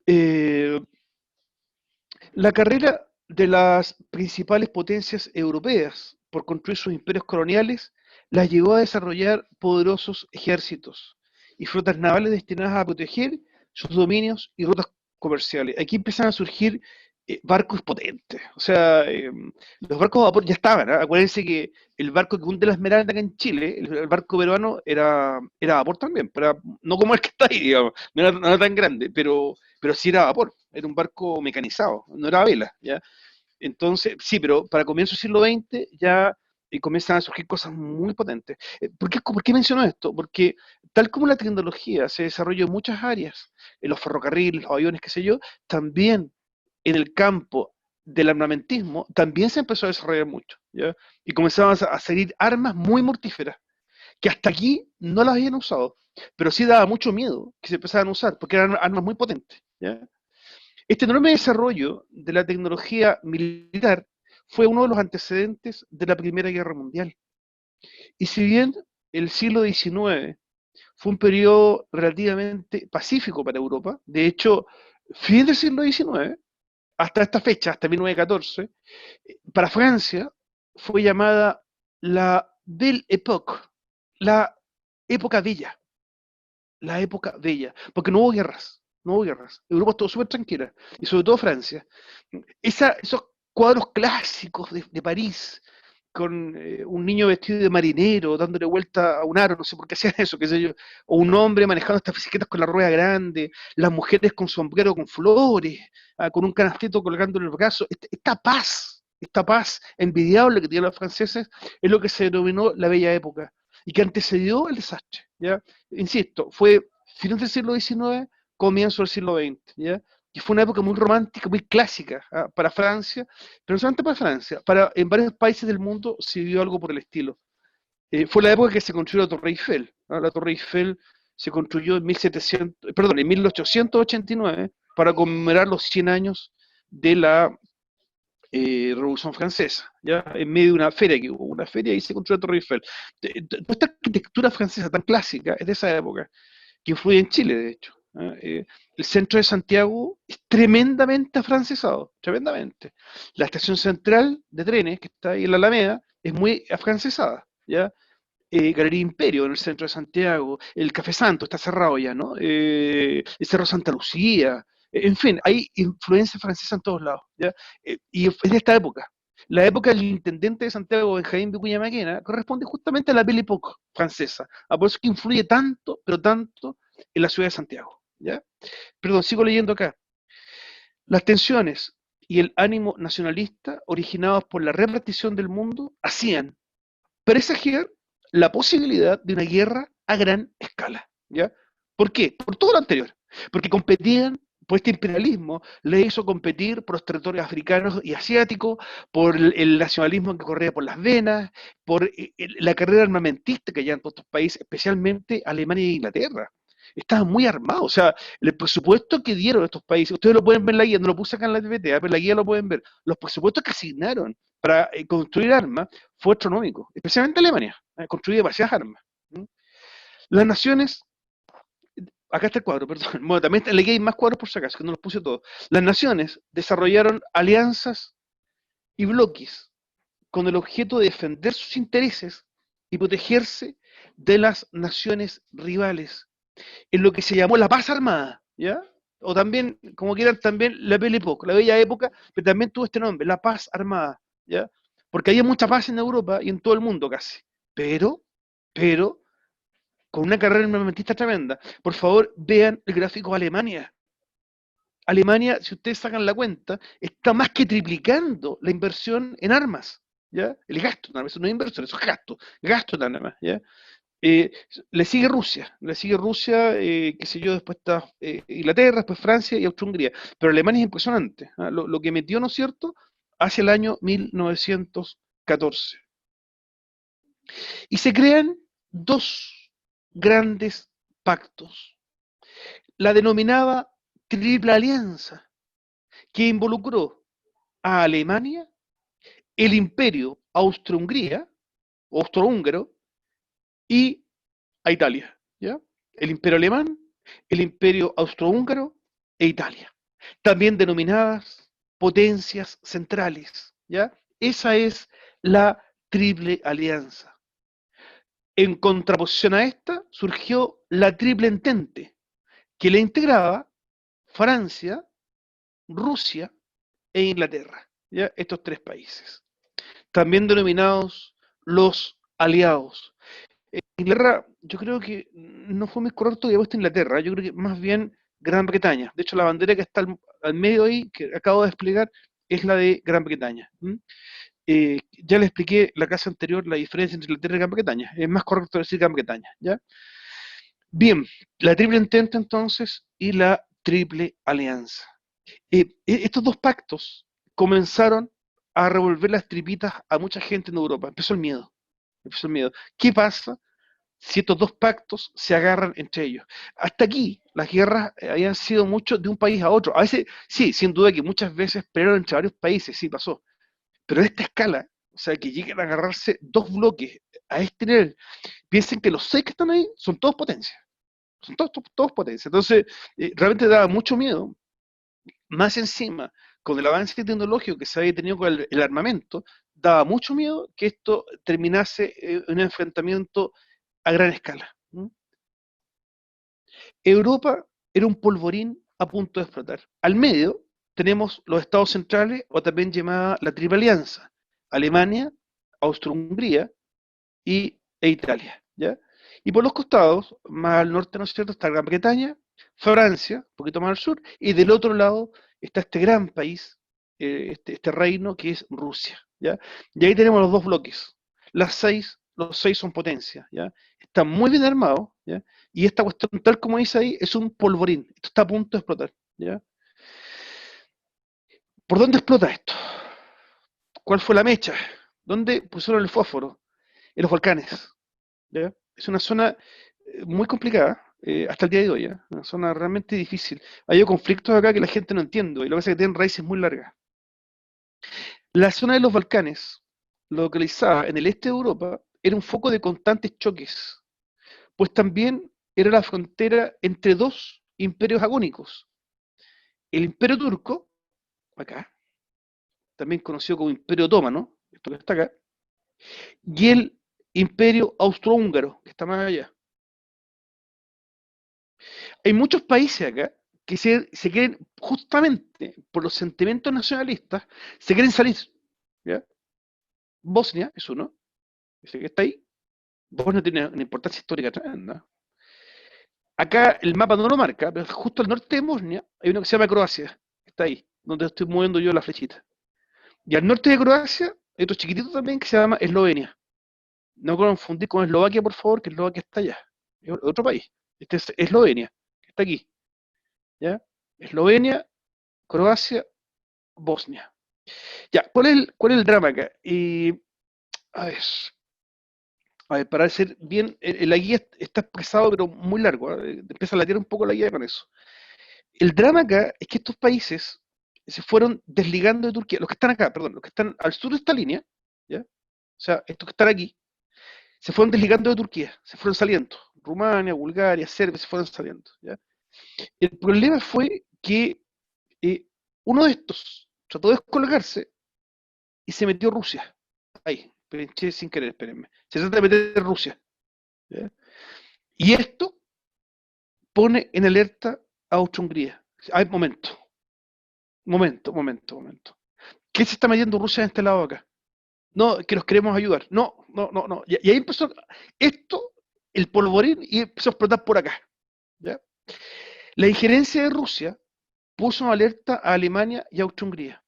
Eh, la carrera de las principales potencias europeas por construir sus imperios coloniales las llevó a desarrollar poderosos ejércitos y flotas navales destinadas a proteger sus dominios y rutas comerciales. Aquí empiezan a surgir barcos potentes. O sea, los barcos a vapor ya estaban, ¿eh? Acuérdense que el barco que hunde la Esmeralda acá en Chile, el barco peruano, era a vapor también, pero no como el que está ahí, digamos, no era tan grande, pero sí era a vapor, era un barco mecanizado, no era a vela, ¿ya? Entonces, sí, pero para comienzos del siglo XX ya comienzan a surgir cosas muy potentes. ¿Por qué menciono esto? Porque tal como la tecnología se desarrolló en muchas áreas, en los ferrocarriles, los aviones, qué sé yo, también en el campo del armamentismo también se empezó a desarrollar mucho, ¿ya? Y comenzaban a salir armas muy mortíferas, que hasta aquí no las habían usado, pero sí daba mucho miedo que se empezaran a usar, porque eran armas muy potentes, ¿ya? Este enorme desarrollo de la tecnología militar fue uno de los antecedentes de la Primera Guerra Mundial. Y si bien el siglo XIX fue un periodo relativamente pacífico para Europa, de hecho, fin del siglo XIX, hasta esta fecha, hasta 1914, para Francia fue llamada la Belle Époque, la época bella, la época bella, porque no hubo guerras, no hubo guerras. Europa estuvo súper tranquila, y sobre todo Francia. Esos cuadros clásicos de París, con un niño vestido de marinero, dándole vuelta a un aro, no sé por qué hacían eso, qué sé yo, o un hombre manejando estas bicicletas con la rueda grande, las mujeres con sombrero con flores, con un canastito colgando en el brazo, esta paz envidiable que tienen los franceses, es lo que se denominó la Bella Época, y que antecedió el desastre, ¿ya? Insisto, fue fines del siglo XIX, comienzo del siglo XX, ¿ya? Y fue una época muy romántica, muy clásica para Francia, pero no solamente para Francia, en varios países del mundo se vivió algo por el estilo. Fue la época que se construyó la Torre Eiffel, ¿no? La Torre Eiffel se construyó en 1889 para conmemorar los 100 años de la Revolución Francesa, ¿ya? En medio de una feria que hubo, una feria y se construyó la Torre Eiffel. Esta arquitectura francesa tan clásica es de esa época, que influye en Chile, de hecho. El centro de Santiago es tremendamente afrancesado, tremendamente. La estación central de trenes, que está ahí en la Alameda, es muy afrancesada, ¿ya? Galería Imperio en el centro de Santiago, el Café Santo está cerrado ya, ¿no? El Cerro Santa Lucía, en fin, hay influencia francesa en todos lados, ¿ya? Y es de esta época. La época del intendente de Santiago, Benjamín Vicuña Maquena, corresponde justamente a la Belle Époque francesa. Por eso es que influye tanto, pero tanto, en la ciudad de Santiago, ¿ya? Perdón, sigo leyendo acá. Las tensiones y el ánimo nacionalista originados por la repartición del mundo hacían presagiar la posibilidad de una guerra a gran escala, ¿ya? ¿Por qué? Por todo lo anterior. Porque competían, por este imperialismo, le hizo competir por los territorios africanos y asiáticos, por el nacionalismo que corría por las venas, por la carrera armamentista que hay en todos estos países, especialmente Alemania e Inglaterra. Estaban muy armados, o sea, el presupuesto que dieron estos países, ustedes lo pueden ver en la guía, no lo puse acá en la TVT, pero en la guía lo pueden ver, los presupuestos que asignaron para construir armas fue astronómico, especialmente Alemania, construyó demasiadas armas. ¿Mm? Las naciones, acá está el cuadro, perdón, bueno, también le hay más cuadros por si acaso, que no los puse todos. Las naciones desarrollaron alianzas y bloques con el objeto de defender sus intereses y protegerse de las naciones rivales, en lo que se llamó la paz armada, ¿ya? O también, como quieran, también la Belle Époque, la bella época, pero también tuvo este nombre, la paz armada, ¿ya? Porque había mucha paz en Europa y en todo el mundo casi, pero, con una carrera armamentista tremenda. Por favor, vean el gráfico de Alemania. Alemania, si ustedes sacan la cuenta, está más que triplicando la inversión en armas, ¿ya? El gasto en armas, eso no es inversión, eso es gasto en armas, ¿ya? Le sigue Rusia, qué sé yo, después está Inglaterra, después Francia y Austria-Hungría. Pero Alemania es impresionante, ¿ah? Lo que metió, ¿no es cierto?, hacia el año 1914. Y se crean dos grandes pactos. La denominada Triple Alianza, que involucró a Alemania, el Imperio Austrohúngaro, y a Italia, ¿ya? El Imperio Alemán, el Imperio Austrohúngaro e Italia, también denominadas potencias centrales, ¿ya? Esa es la Triple Alianza. En contraposición a esta surgió la Triple Entente, que la integraba Francia, Rusia e Inglaterra, ¿ya? Estos tres países, también denominados los aliados. Inglaterra, yo creo que no fue muy correcto que haya puesto Inglaterra, yo creo que más bien Gran Bretaña. De hecho, la bandera que está al medio ahí, que acabo de explicar, es la de Gran Bretaña. Ya le expliqué la clase anterior la diferencia entre Inglaterra y Gran Bretaña. Es más correcto decir Gran Bretaña, ¿ya? Bien, la Triple Entente entonces y la Triple Alianza. Estos dos pactos comenzaron a revolver las tripitas a mucha gente en Europa. Empezó el miedo. ¿Qué pasa si estos dos pactos se agarran entre ellos? Hasta aquí, las guerras habían sido mucho de un país a otro. A veces, sí, sin duda que muchas veces pelearon entre varios países, sí pasó. Pero de esta escala, o sea, que lleguen a agarrarse dos bloques a este nivel, piensen que los 6 que están ahí son todos potencias. Son todos potencias. Entonces, realmente daba mucho miedo. Más encima, con el avance tecnológico que se había tenido con el armamento, daba mucho miedo que esto terminase en un enfrentamiento a gran escala. ¿Mm? Europa era un polvorín a punto de explotar. Al medio tenemos los estados centrales, o también llamada la Triple Alianza: Alemania, Austria-Hungría e Italia, ¿ya? Y por los costados, más al norte, ¿no es cierto?, está Gran Bretaña, Francia, un poquito más al sur, y del otro lado está este gran país, este reino que es Rusia, ¿ya? Y ahí tenemos los dos bloques. Los seis son potencias, ¿ya? Están muy bien armados, ¿ya? Y esta cuestión, tal como dice ahí, es un polvorín. Esto está a punto de explotar, ¿ya? ¿Por dónde explota esto? ¿Cuál fue la mecha? ¿Dónde pusieron el fósforo? En los volcanes, ¿ya? Es una zona muy complicada, hasta el día de hoy, ¿ya? Una zona realmente difícil. Hay conflictos acá que la gente no entiende, y lo que pasa es que tienen raíces muy largas. La zona de los Balcanes, localizada en el este de Europa, era un foco de constantes choques, pues también era la frontera entre dos imperios agónicos: el Imperio Turco, acá, también conocido como Imperio Otomano, esto que está acá, y el Imperio Austrohúngaro, que está más allá. Hay muchos países acá que se quieren, justamente por los sentimientos nacionalistas, se quieren salir, ¿ya? Bosnia es uno, ese que está ahí. Bosnia tiene una importancia histórica tremenda. Acá el mapa no lo marca, pero justo al norte de Bosnia hay uno que se llama Croacia, que está ahí, donde estoy moviendo yo la flechita. Y al norte de Croacia hay otro chiquitito también que se llama Eslovenia. No confundir con Eslovaquia, por favor, que Eslovaquia está allá. Es otro país. Este es Eslovenia, que está aquí, ¿ya? Eslovenia, Croacia, Bosnia. Ya, ¿cuál es el drama acá? A ver, para ser bien, la guía está expresado, pero muy largo, empieza a latir un poco la guía con eso. El drama acá es que estos países se fueron desligando de Turquía, los que están acá, perdón, los que están al sur de esta línea, ¿ya? O sea, estos que están aquí, se fueron desligando de Turquía, se fueron saliendo. Rumania, Bulgaria, Serbia, se fueron saliendo, ¿ya? El problema fue que uno de estos trató de descolgarse y se metió Rusia. Ahí, pinché sin querer, espérenme. Se trata de meter Rusia, ¿ya? Y esto pone en alerta a Austria-Hungría. Hay momento. ¿Qué se está metiendo Rusia en este lado acá? No, que los queremos ayudar. No. Y ahí empezó esto, el polvorín, y empezó a explotar por acá, ¿ya? La injerencia de Rusia puso en alerta a Alemania y a Austria-Hungría,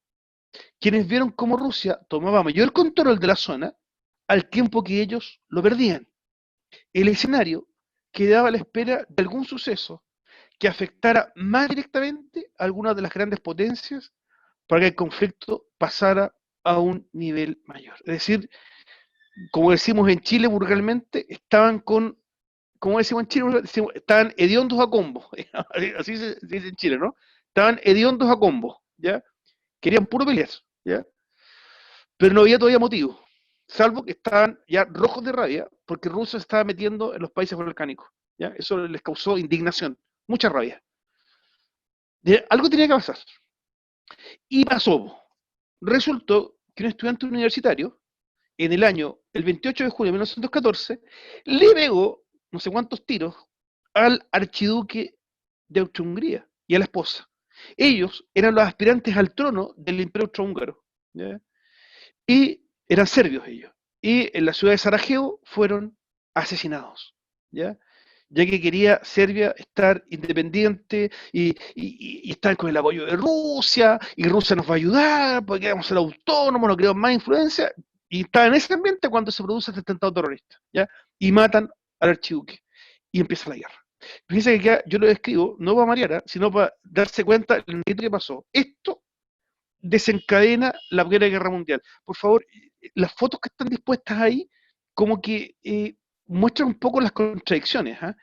quienes vieron cómo Rusia tomaba mayor control de la zona al tiempo que ellos lo perdían. El escenario quedaba a la espera de algún suceso que afectara más directamente a algunas de las grandes potencias para que el conflicto pasara a un nivel mayor. Es decir, como decimos en Chile vulgarmente, como decimos en Chile, estaban hediondos a combo. Así se dice en Chile, ¿no? Estaban hediondos a combo, ¿ya? Querían puro pelear, ¿ya? Pero no había todavía motivo, salvo que estaban ya rojos de rabia porque Rusia se estaba metiendo en los países volcánicos, ¿ya? Eso les causó indignación, mucha rabia. Algo tenía que pasar. Y pasó. Resultó que un estudiante universitario, en el 28 de junio de 1914, le pegó no sé cuántos tiros al archiduque de Austria-Hungría y a la esposa. Ellos eran los aspirantes al trono del Imperio Austrohúngaro, ¿ya? Y eran serbios ellos. Y en la ciudad de Sarajevo fueron asesinados, ¿ya? Ya que quería Serbia estar independiente y estar con el apoyo de Rusia, y Rusia nos va a ayudar, porque vamos a ser autónomos, no queremos más influencia, y está en ese ambiente cuando se produce este atentado terrorista, ¿ya? Y matan al archiduque, y empieza la guerra. Fíjense que acá yo lo describo, no para marear, sino para darse cuenta del que pasó. Esto desencadena la Primera Guerra Mundial. Por favor, las fotos que están dispuestas ahí, como que muestran un poco las contradicciones, ¿eh?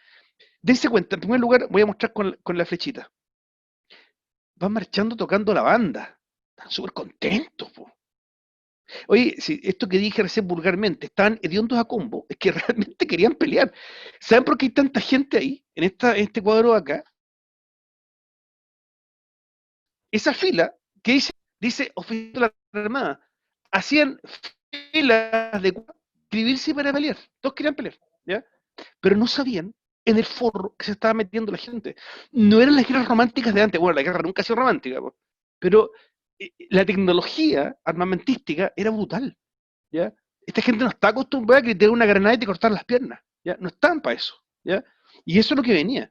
Dense cuenta, en primer lugar, voy a mostrar con la flechita. Van marchando tocando la banda. Están súper contentos, po. Oye, si esto que dije recién vulgarmente, estaban hediondos a combo, es que realmente querían pelear. ¿Saben por qué hay tanta gente ahí, en este cuadro de acá? Esa fila que dice oficial de la Armada, hacían filas de inscribirse para pelear, todos querían pelear, ¿ya? Pero no sabían en el forro que se estaba metiendo la gente. No eran las guerras románticas de antes, bueno, la guerra nunca ha sido romántica, po, pero la tecnología armamentística era brutal, ¿ya? Esta gente no está acostumbrada a que te den una granada y te cortar las piernas, ¿ya? No estaban para eso, ¿ya? Y eso es lo que venía.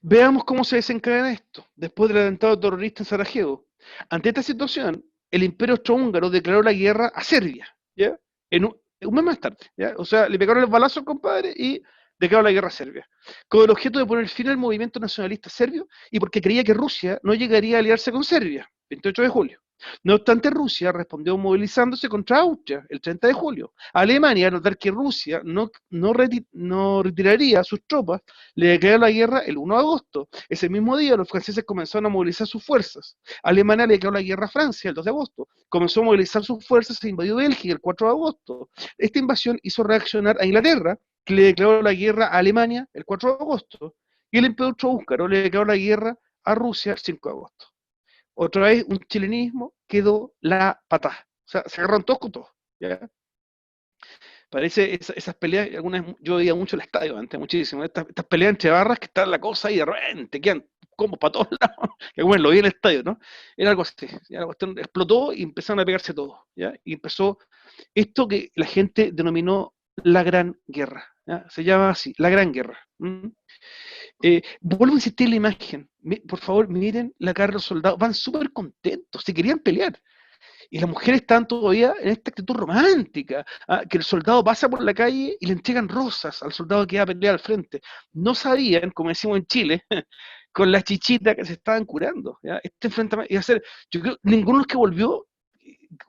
Veamos cómo se desencadena esto después del atentado terrorista en Sarajevo. Ante esta situación, el Imperio Austrohúngaro declaró la guerra a Serbia, ¿ya? Un mes más tarde, ¿ya? O sea, le pegaron el balazo al compadre y declaró la guerra a Serbia, con el objeto de poner fin al movimiento nacionalista serbio y porque creía que Rusia no llegaría a aliarse con Serbia, 28 de julio. No obstante, Rusia respondió movilizándose contra Austria el 30 de julio. Alemania, al notar que Rusia no retiraría sus tropas, le declaró la guerra el 1 de agosto. Ese mismo día, los franceses comenzaron a movilizar sus fuerzas. Alemania le declaró la guerra a Francia el 2 de agosto. Comenzó a movilizar sus fuerzas e invadió Bélgica el 4 de agosto. Esta invasión hizo reaccionar a Inglaterra, que le declaró la guerra a Alemania el 4 de agosto. Y el Imperio Austrohúngaro le declaró la guerra a Rusia el 5 de agosto. Otra vez un chilenismo, quedó la patada. O sea, se agarraron todos con todos. ¿Ya? Parece esas peleas, algunas yo veía mucho el estadio antes, muchísimo. Estas peleas entre barras que está la cosa ahí de repente, quedan como para todos lados. Que bueno, lo vi en el estadio, ¿no? Era algo así. ¿Ya? La cuestión explotó y empezaron a pegarse todos. ¿Ya? Y empezó esto que la gente denominó la Gran Guerra. ¿Ya? Se llama así, la Gran Guerra. Vuelvo a insistir en la imagen. Por favor, miren la cara de los soldados. Van súper contentos, se querían pelear. Y las mujeres están todavía en esta actitud romántica, que el soldado pasa por la calle y le entregan rosas al soldado que va a pelear al frente. No sabían, como decimos en Chile, con la chichita que se estaban curando. ¿Ya? Este enfrentamiento iba a ser, yo creo, ninguno de los que volvió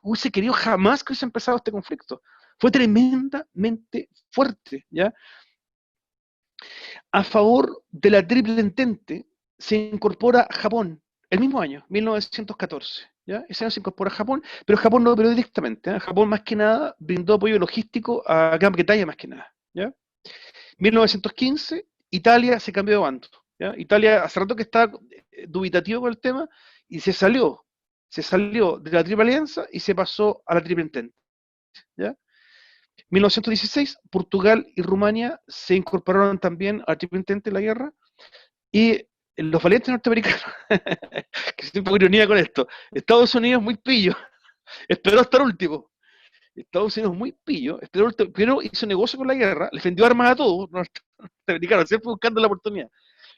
hubiese querido jamás que hubiese empezado este conflicto. Fue tremendamente fuerte, ¿ya? A favor de la Triple Entente se incorpora Japón el mismo año, 1914. ¿Ya? Ese año se incorpora Japón, pero Japón no operó directamente. ¿eh? Japón más que nada brindó apoyo logístico a Gran Bretaña más que nada. ¿Ya? 1915, Italia se cambió de bando. ¿Ya? Italia hace rato que estaba dubitativo con el tema y se salió de la Triple Alianza y se pasó a la Triple Entente. ¿Ya? 1916, Portugal y Rumania se incorporaron también a la Triple Entente en la guerra y los valientes norteamericanos, que siempre hago ironía con esto, Estados Unidos muy pillo, esperó hasta el último. Estados Unidos muy pillo, esperó el último, primero hizo negocio con la guerra, le vendió armas a todos, los norteamericanos, siempre buscando la oportunidad.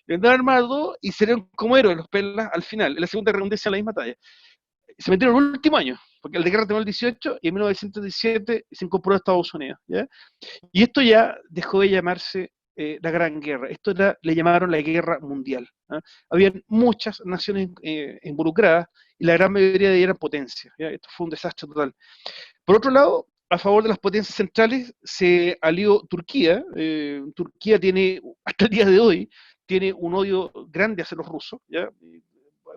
Le vendió armas a todos y salieron como héroes los pelas al final, en la segunda redundancia en la misma talla. Se metieron el último año, porque el de guerra terminó el 18 y en 1917 se incorporó a Estados Unidos. ¿Ya? Y esto ya dejó de llamarse la Gran Guerra, esto le llamaron la Guerra Mundial. ¿eh? Habían muchas naciones involucradas y la gran mayoría de ellas eran potencias. ¿ya? Esto fue un desastre total. Por otro lado, a favor de las potencias centrales se alió Turquía. Turquía tiene, hasta el día de hoy, tiene un odio grande hacia los rusos. ¿ya?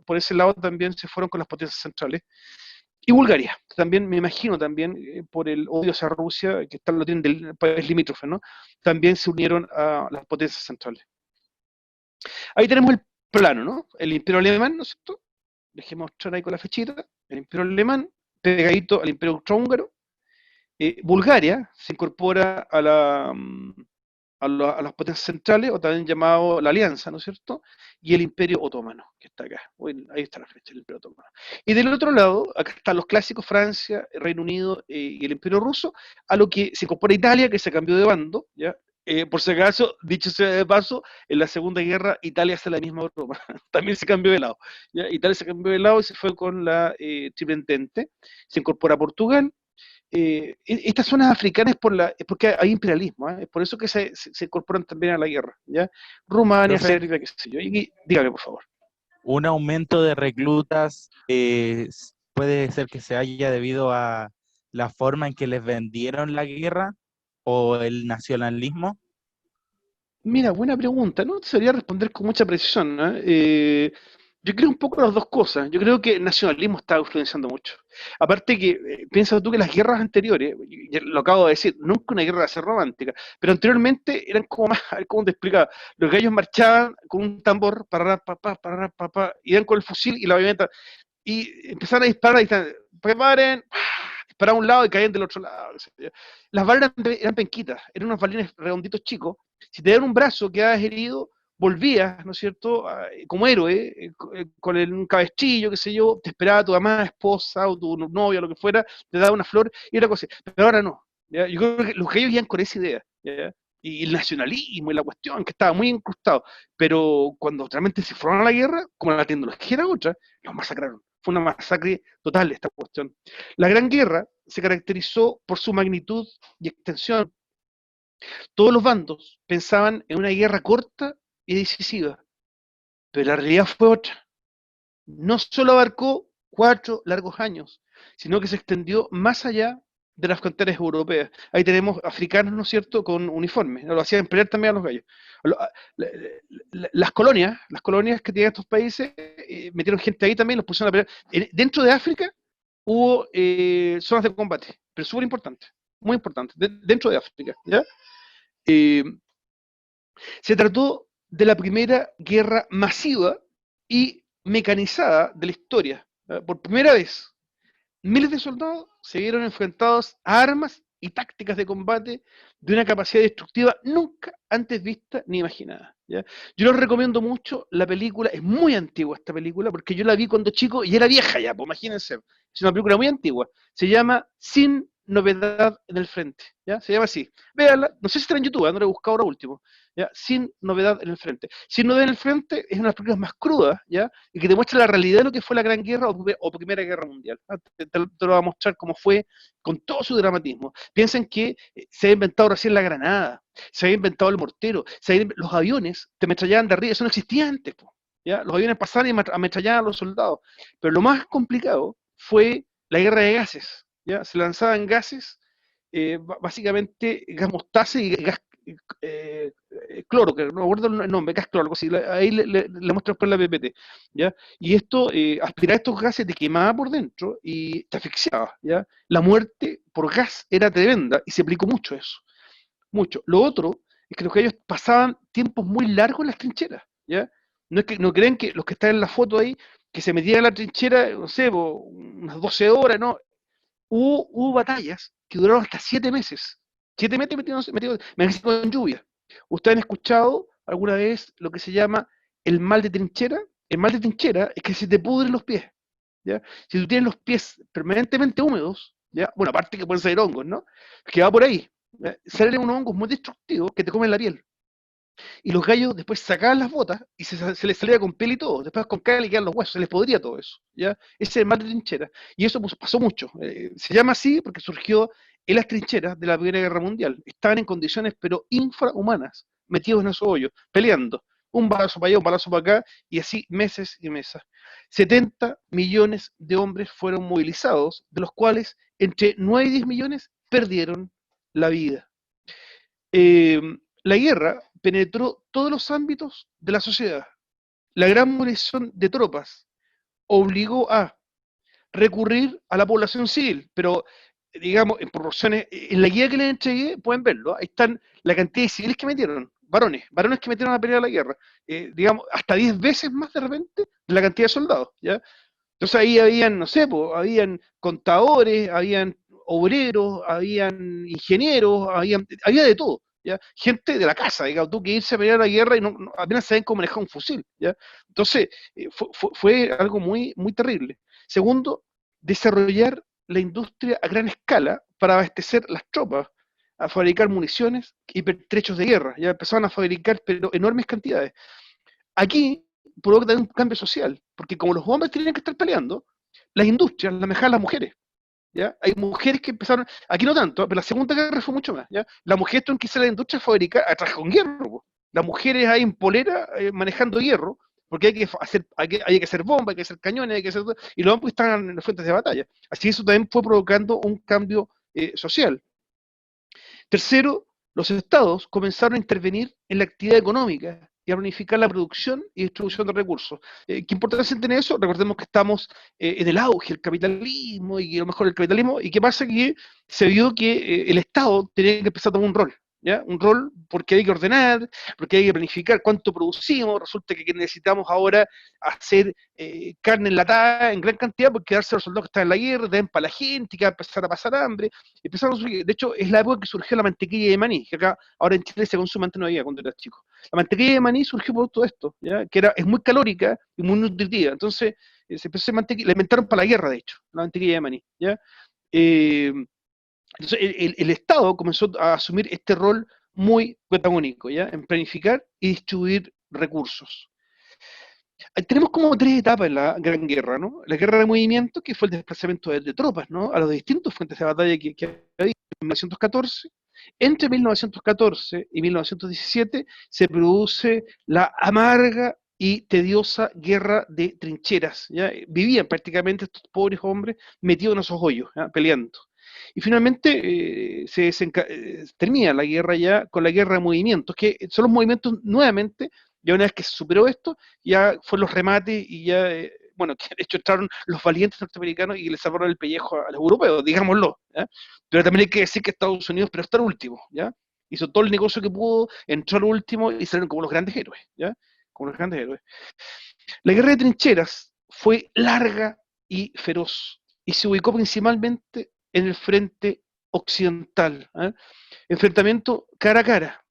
Por ese lado también se fueron con las potencias centrales. Y Bulgaria, también me imagino también por el odio hacia Rusia, que lo tienen del país limítrofe, ¿no? También se unieron a las potencias centrales. Ahí tenemos el plano, ¿no? El Imperio Alemán, ¿no es cierto? Dejemos mostrar ahí con la fechita. El Imperio Alemán, pegadito al Imperio Austrohúngaro. Bulgaria se incorpora a las potencias centrales, o también llamado la Alianza, ¿no es cierto? Y el Imperio Otomano, que está acá. Ahí está la flecha, el Imperio Otomano. Y del otro lado, acá están los clásicos, Francia, Reino Unido y el Imperio Ruso, a lo que se incorpora Italia, que se cambió de bando, ¿ya? Por si acaso, dicho sea de paso, en la Segunda Guerra Italia hace la misma broma, también se cambió de lado. ¿ya? Italia se cambió de lado y se fue con la Triple Entente, se incorpora Portugal. Estas zonas africanas porque hay imperialismo, es por eso que se incorporan también a la guerra, ¿ya? Rumania, Profe, Serbia, qué sé yo. Dígame, por favor. un aumento de reclutas puede ser que se haya debido a la forma en que les vendieron la guerra o el nacionalismo. Mira, buena pregunta, no te sabría responder con mucha precisión, ¿no? Yo creo un poco las dos cosas. Yo creo que el nacionalismo está influenciando mucho. Aparte que, piensa tú que las guerras anteriores, y lo acabo de decir, nunca una guerra va a ser romántica, pero anteriormente eran como más, a ver cómo te explicaba, los gallos marchaban con un tambor, y iban con el fusil y la bayoneta, y empezaron a disparar, y están, preparen, disparaban a un lado y caían del otro lado. Las balas eran penquitas, eran unos balines redonditos chicos. Si te dan un brazo, quedabas herido, volvías, ¿no es cierto?, como héroe, con un cabestrillo, qué sé yo, te esperaba tu mamá, esposa o tu novia, lo que fuera, te daba una flor y otra cosa. Pero ahora no. ¿Ya? Yo creo que los gallos iban con esa idea. ¿Ya? Y el nacionalismo y la cuestión, que estaba muy incrustado. Pero cuando realmente se fueron a la guerra, como la tecnología era otra, los masacraron. Fue una masacre total esta cuestión. La Gran Guerra se caracterizó por su magnitud y extensión. Todos los bandos pensaban en una guerra corta y decisiva, pero la realidad fue otra. No solo abarcó 4 largos años, sino que se extendió más allá de las fronteras europeas. Ahí tenemos africanos, ¿no es cierto?, con uniformes, ¿no? Lo hacían pelear también a los gallos. Las colonias que tienen estos países, metieron gente ahí también, los pusieron a pelear. Dentro de África hubo zonas de combate, pero súper importantes, muy importantes, dentro de África, ¿ya? Eh, Se trató de la primera guerra masiva y mecanizada de la historia. Por primera vez, miles de soldados se vieron enfrentados a armas y tácticas de combate de una capacidad destructiva nunca antes vista ni imaginada. ¿Ya? Yo les recomiendo mucho la película, es muy antigua esta película, porque yo la vi cuando chico y era vieja ya, pues imagínense. Es una película muy antigua. Se llama Sin Novedad en el Frente. ¿Ya? Se llama así. Véanla, no sé si está en YouTube, no la he buscado ahora último. ¿Ya? Sin Novedad en el Frente. Sin Novedad en el Frente es una de las películas más crudas, ¿ya? Y que te muestra la realidad de lo que fue la Gran Guerra o Primera Guerra Mundial. Te lo va a mostrar cómo fue con todo su dramatismo. Piensen que se ha inventado recién la granada, se había inventado el mortero, los aviones te ametrallaban de arriba, eso no existía antes, po, ¿ya? Los aviones pasaban y ametrallaban a los soldados. Pero lo más complicado fue la guerra de gases, ¿ya? Se lanzaban gases, básicamente gas mostaza y gas cloro, que no me acuerdo el nombre, gas cloro, algo así, ahí le muestro después la PPT, ¿ya? Y esto, aspirar estos gases te quemaba por dentro y te asfixiaba, ¿ya? La muerte por gas era tremenda y se aplicó mucho eso, mucho. Lo otro es que los gallos pasaban tiempos muy largos en las trincheras, ¿ya? No es que no creen que los que están en la foto ahí, que se metían en la trinchera, no sé, unas 12 horas, ¿no? Hubo batallas que duraron hasta 7 meses. 7 meses metidos con lluvia. ¿Ustedes han escuchado alguna vez lo que se llama el mal de trinchera? El mal de trinchera es que se te pudren los pies, ¿ya? Si tú tienes los pies permanentemente húmedos, ¿ya? Bueno, aparte que pueden salir hongos, ¿no? Que va por ahí. ¿Ya? Salen unos hongos muy destructivos que te comen la piel. Y los gallos después sacaban las botas y se les salía con piel y todo. Después con cara le quedan los huesos, se les podría todo eso. ¿Ya? Ese es el mal de trinchera. Y eso pasó mucho. Se llama así porque surgió en las trincheras de la Primera Guerra Mundial. Estaban en condiciones pero infrahumanas, metidos en esos hoyos, peleando. Un balazo para allá, un balazo para acá, y así meses y meses. 70 millones de hombres fueron movilizados, de los cuales entre 9 y 10 millones perdieron la vida. La guerra penetró todos los ámbitos de la sociedad. La gran munición de tropas obligó a recurrir a la población civil, pero digamos, en proporciones, en la guía que les entregué, pueden verlo, ahí están la cantidad de civiles que metieron, varones que metieron a pelear la guerra, digamos, hasta 10 veces más de repente de la cantidad de soldados, ¿ya? Entonces ahí habían, no sé, habían contadores, habían obreros, habían ingenieros, había de todo, ¿ya? Gente de la casa, digamos, tú que irse a pelear la guerra y apenas saben cómo manejar un fusil, ¿ya? Entonces, fue algo muy, muy terrible. Segundo, desarrollar la industria a gran escala para abastecer las tropas, a fabricar municiones y pertrechos de guerra, ya empezaron a fabricar pero enormes cantidades. Aquí provoca también un cambio social, porque como los hombres tenían que estar peleando, las industrias las manejaban las mujeres. ¿Ya? Hay mujeres que empezaron, aquí no tanto, pero la Segunda Guerra fue mucho más. ¿Ya? Las mujeres tuvieron que irse a la industria a fabricar, a trabajar con hierro. Po. Las mujeres ahí en polera manejando hierro, porque hay que hacer bombas, hay que hacer cañones, hay que hacer todo, y los hombres estaban en los frentes de batalla. Así eso también fue provocando un cambio social. Tercero, los estados comenzaron a intervenir en la actividad económica y a planificar la producción y distribución de recursos. ¿Qué importancia tiene eso? Recordemos que estamos en el auge del capitalismo y a lo mejor el capitalismo, y qué pasa que se vio que el Estado tenía que empezar a tomar un rol. ¿Ya? Un rol porque hay que ordenar, porque hay que planificar cuánto producimos. Resulta que necesitamos ahora hacer carne enlatada en gran cantidad porque darse a los soldados que están en la guerra, den para la gente, que va a empezar a pasar hambre. Empezaron a surgir, de hecho, es la época que surgió la mantequilla de maní, que acá ahora en Chile se consume, antes no había cuando era chico. La mantequilla de maní surgió por todo esto, ¿ya? Que es muy calórica y muy nutritiva. Entonces, se empezó a mantequilla, la inventaron para la guerra, de hecho, la mantequilla de maní. ¿Ya? Entonces, el Estado comenzó a asumir este rol muy protagónico, ¿ya? En planificar y distribuir recursos. Tenemos como tres etapas en la Gran Guerra, ¿no? La guerra de movimiento, que fue el desplazamiento de tropas, ¿no? A los distintos frentes de batalla que había en 1914. Entre 1914 y 1917 se produce la amarga y tediosa guerra de trincheras, ¿ya? Vivían prácticamente estos pobres hombres metidos en esos hoyos, ¿ya? Peleando. Y finalmente termina la guerra ya con la guerra de movimientos, que son los movimientos nuevamente, ya una vez que se superó esto, ya fueron los remates y ya, bueno, que de hecho entraron los valientes norteamericanos y les salvaron el pellejo a los europeos, digámoslo, ¿ya? Pero también hay que decir que Estados Unidos, pero hasta el último, ¿ya? Hizo todo el negocio que pudo, entró al último y salieron como los grandes héroes, ¿ya? Como los grandes héroes. La guerra de trincheras fue larga y feroz y se ubicó principalmente en el frente occidental, ¿eh? Enfrentamiento cara a cara,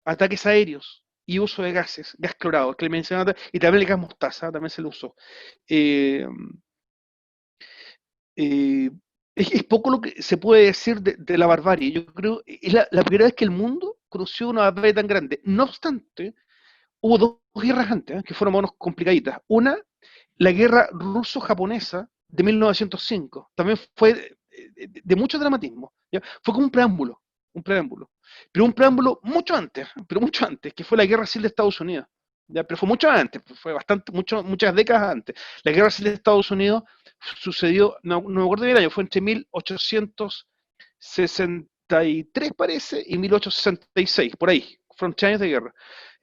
ataques aéreos y uso de gases, gas clorado, que le mencionaba, y también el gas mostaza, también se lo usó. Eh, eh, es poco lo que se puede decir de la barbarie. Yo creo que es la primera vez que el mundo conoció una batalla tan grande. No obstante, hubo dos guerras antes, que fueron menos complicaditas. Una, la guerra ruso-japonesa de 1905. También fue de mucho dramatismo, ¿ya? Fue como un preámbulo. Pero un preámbulo mucho antes, que fue la guerra civil de Estados Unidos. ¿Ya? Pero fue mucho antes, fue muchas décadas antes. La guerra civil de Estados Unidos sucedió, no me acuerdo bien el año, fue entre 1863 parece y 1866, por ahí. Fueron 3 años de guerra.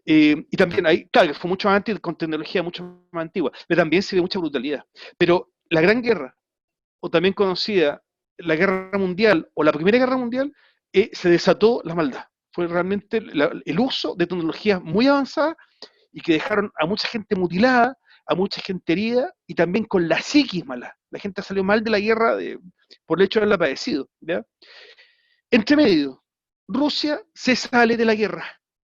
Y también hay, claro, que fue mucho más antes, con tecnología mucho más antigua, pero también se ve mucha brutalidad. Pero la Gran Guerra, o también conocida la Guerra Mundial, o la Primera Guerra Mundial, se desató la maldad. Fue realmente el uso de tecnologías muy avanzadas y que dejaron a mucha gente mutilada, a mucha gente herida, y también con la psiquis mala. La gente salió mal de la guerra por el hecho de haberla padecido, ¿ya? Entre medio, Rusia se sale de la guerra,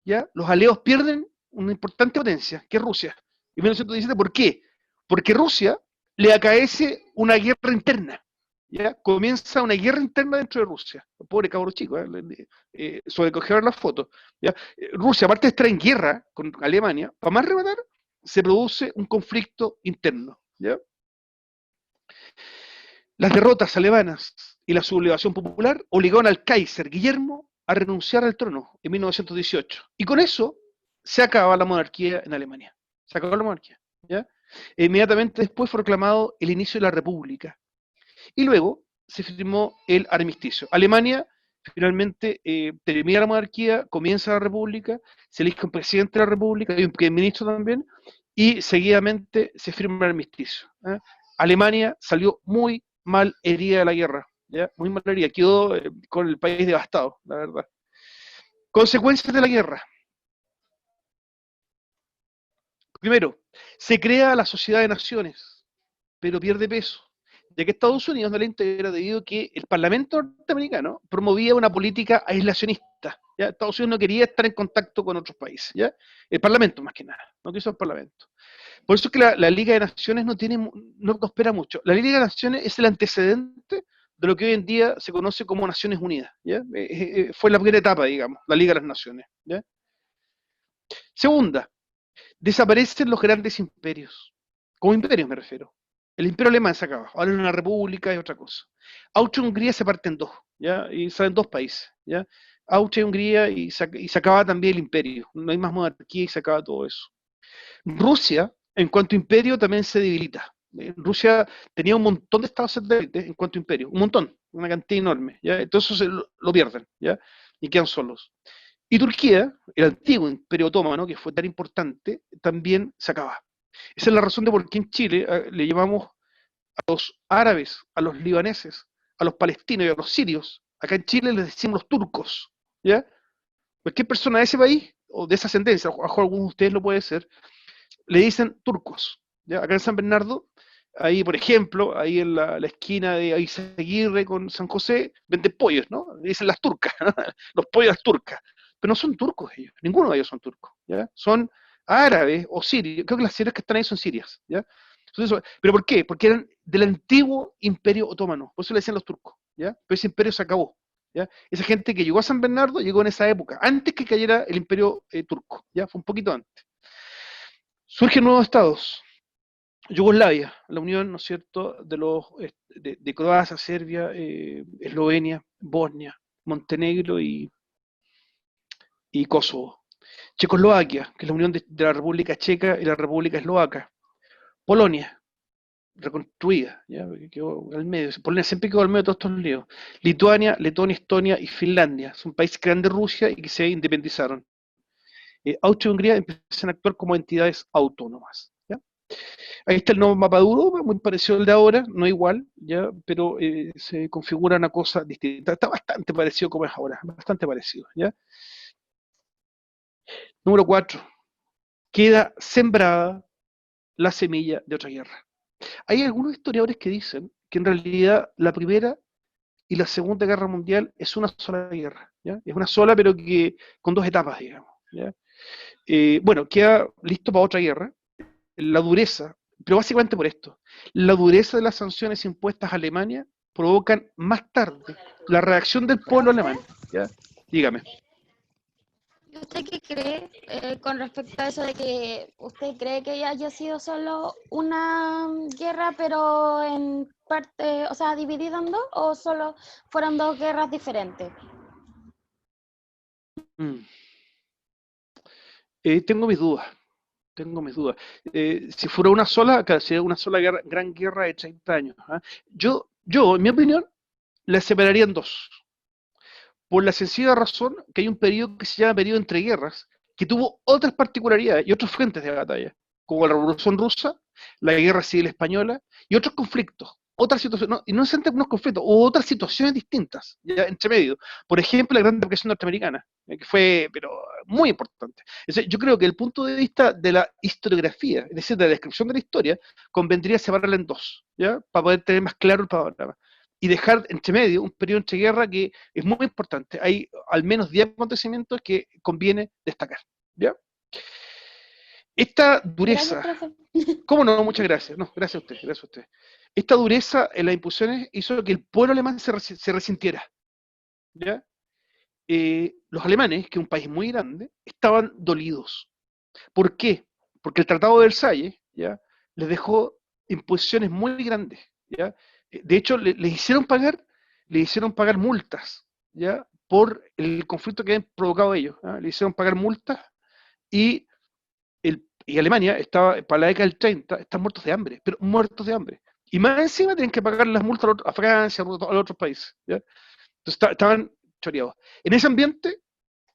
¿ya? Los aliados pierden una importante potencia, que es Rusia. En 1917, ¿por qué? Porque Rusia le acaece una guerra interna, ¿ya? Comienza una guerra interna dentro de Rusia. Pobre cabro chico, sobrecogieron las fotos, ¿ya? Rusia, aparte de estar en guerra con Alemania, para más rematar, se produce un conflicto interno, ¿ya? Las derrotas alemanas y la sublevación popular obligaron al Kaiser Guillermo a renunciar al trono en 1918. Y con eso se acaba la monarquía en Alemania. Se acabó la monarquía, ¿ya? Inmediatamente después fue proclamado el inicio de la República. Y luego se firmó el armisticio. Alemania finalmente termina la monarquía, comienza la República, se elige un presidente de la República y un primer ministro también, y seguidamente se firma el armisticio, ¿eh? Alemania salió muy mal herida de la guerra, ¿ya? Muy mal herida, quedó con el país devastado, la verdad. Consecuencias de la guerra. Primero, se crea la Sociedad de Naciones, pero pierde peso, ya que Estados Unidos no la integra debido a que el Parlamento norteamericano promovía una política aislacionista, ¿ya? Estados Unidos no quería estar en contacto con otros países, ¿ya? El Parlamento más que nada, no quiso el Parlamento. Por eso es que la Liga de Naciones no prospera mucho. La Liga de Naciones es el antecedente de lo que hoy en día se conoce como Naciones Unidas, ¿ya? Fue la primera etapa, digamos, la Liga de las Naciones, ¿ya? Segunda, desaparecen los grandes imperios. Como imperios me refiero. El imperio alemán se acaba, ahora es una república y otra cosa. Austria-Hungría se parte en dos, ¿ya? Y salen dos países, ¿ya? Austria y Hungría y se acaba también el imperio. No hay más monarquía y se acaba todo eso. Rusia, en cuanto a imperio, también se debilita. Rusia tenía un montón de estados satélites en cuanto a imperio, un montón, una cantidad enorme, ¿ya? Entonces lo pierden, ¿ya? Y quedan solos. Y Turquía, el antiguo Imperio Otomano, que fue tan importante, también se acaba. Esa es la razón de por qué en Chile le llamamos a los árabes, a los libaneses, a los palestinos y a los sirios. Acá en Chile les decimos los turcos, ¿ya? Cualquier persona de ese país, o de esa ascendencia, a lo mejor alguno de ustedes lo puede ser, le dicen turcos, ¿ya? Acá en San Bernardo, ahí por ejemplo, ahí en la esquina de Aizaguirre con San José, venden pollos, ¿no? Le dicen las turcas, ¿no? Los pollos turcas. Pero no son turcos ellos, ninguno de ellos son turcos, ¿ya? Son árabes o sirios, creo que las sirias que están ahí son sirias, ¿ya? Entonces, ¿pero por qué? Porque eran del antiguo Imperio Otomano, por eso le decían los turcos, ¿ya? Pero ese imperio se acabó, ¿ya? Esa gente que llegó a San Bernardo llegó en esa época, antes que cayera el Imperio turco, ¿ya? Fue un poquito antes. Surgen nuevos estados, Yugoslavia, la unión, ¿no es cierto?, de Croacia, Serbia, Eslovenia, Bosnia, Montenegro y Kosovo. Checoslovaquia, que es la unión de la República Checa y la República Eslovaca. Polonia, reconstruida, ¿ya? Porque quedó al medio. Polonia siempre quedó al medio de todos estos líos. Lituania, Letonia, Estonia y Finlandia son países que eran de Rusia y que se independizaron. Austria y Hungría empiezan a actuar como entidades autónomas, ¿ya? Ahí está el nuevo mapa de Europa, muy parecido al de ahora, no igual, ¿ya? Pero se configura una cosa distinta. Está bastante parecido como es ahora, bastante parecido, ¿ya? Número 4. Queda sembrada la semilla de otra guerra. Hay algunos historiadores que dicen que en realidad la Primera y la Segunda Guerra Mundial es una sola guerra, ¿ya? Es una sola, pero que con dos etapas, digamos, ¿ya? Bueno, queda listo para otra guerra. La dureza, pero básicamente por esto, la dureza de las sanciones impuestas a Alemania provocan más tarde la reacción del pueblo alemán, ¿ya? Dígame. ¿Y usted qué cree con respecto a eso de que usted cree que haya sido solo una guerra, pero en parte, o sea, dividida en dos, o solo fueron dos guerras diferentes? Mm. Tengo mis dudas, tengo mis dudas. Si fuera una sola, claro, sería una sola guerra, gran guerra de 30 años, ¿ah? En mi opinión, la separaría en dos. Por la sencilla razón que hay un periodo que se llama periodo entre guerras, que tuvo otras particularidades y otros frentes de batalla, como la Revolución Rusa, la Guerra Civil Española y otros conflictos, otras situaciones, no, y no solamente unos conflictos, hubo otras situaciones distintas, ya entre medio. Por ejemplo, la Gran Depresión Norteamericana, que fue, pero muy importante. Entonces, yo creo que el punto de vista de la historiografía, es decir, de la descripción de la historia, convendría separarla en dos, ¿ya? Para poder tener más claro el panorama y dejar entre medio un periodo entre guerra que es muy importante. Hay al menos 10 acontecimientos que conviene destacar, ¿ya? Esta Gracias, dureza, profe. ¿cómo no? Muchas gracias. No, gracias a usted, gracias a usted. Esta dureza en las imposiciones hizo que el pueblo alemán se resintiera, ¿ya? Los alemanes, que es un país muy grande, estaban dolidos. ¿Por qué? Porque el Tratado de Versalles, ¿ya?, les dejó imposiciones muy grandes, ¿ya? De hecho, le hicieron pagar multas, ¿ya?, por el conflicto que habían provocado ellos, ¿ya? Le hicieron pagar multas y, y Alemania estaba, para la década del 30, están muertos de hambre, pero muertos de hambre. Y más encima tienen que pagar las multas a Francia, a los otros países, ¿ya? Entonces estaban choreados. En ese ambiente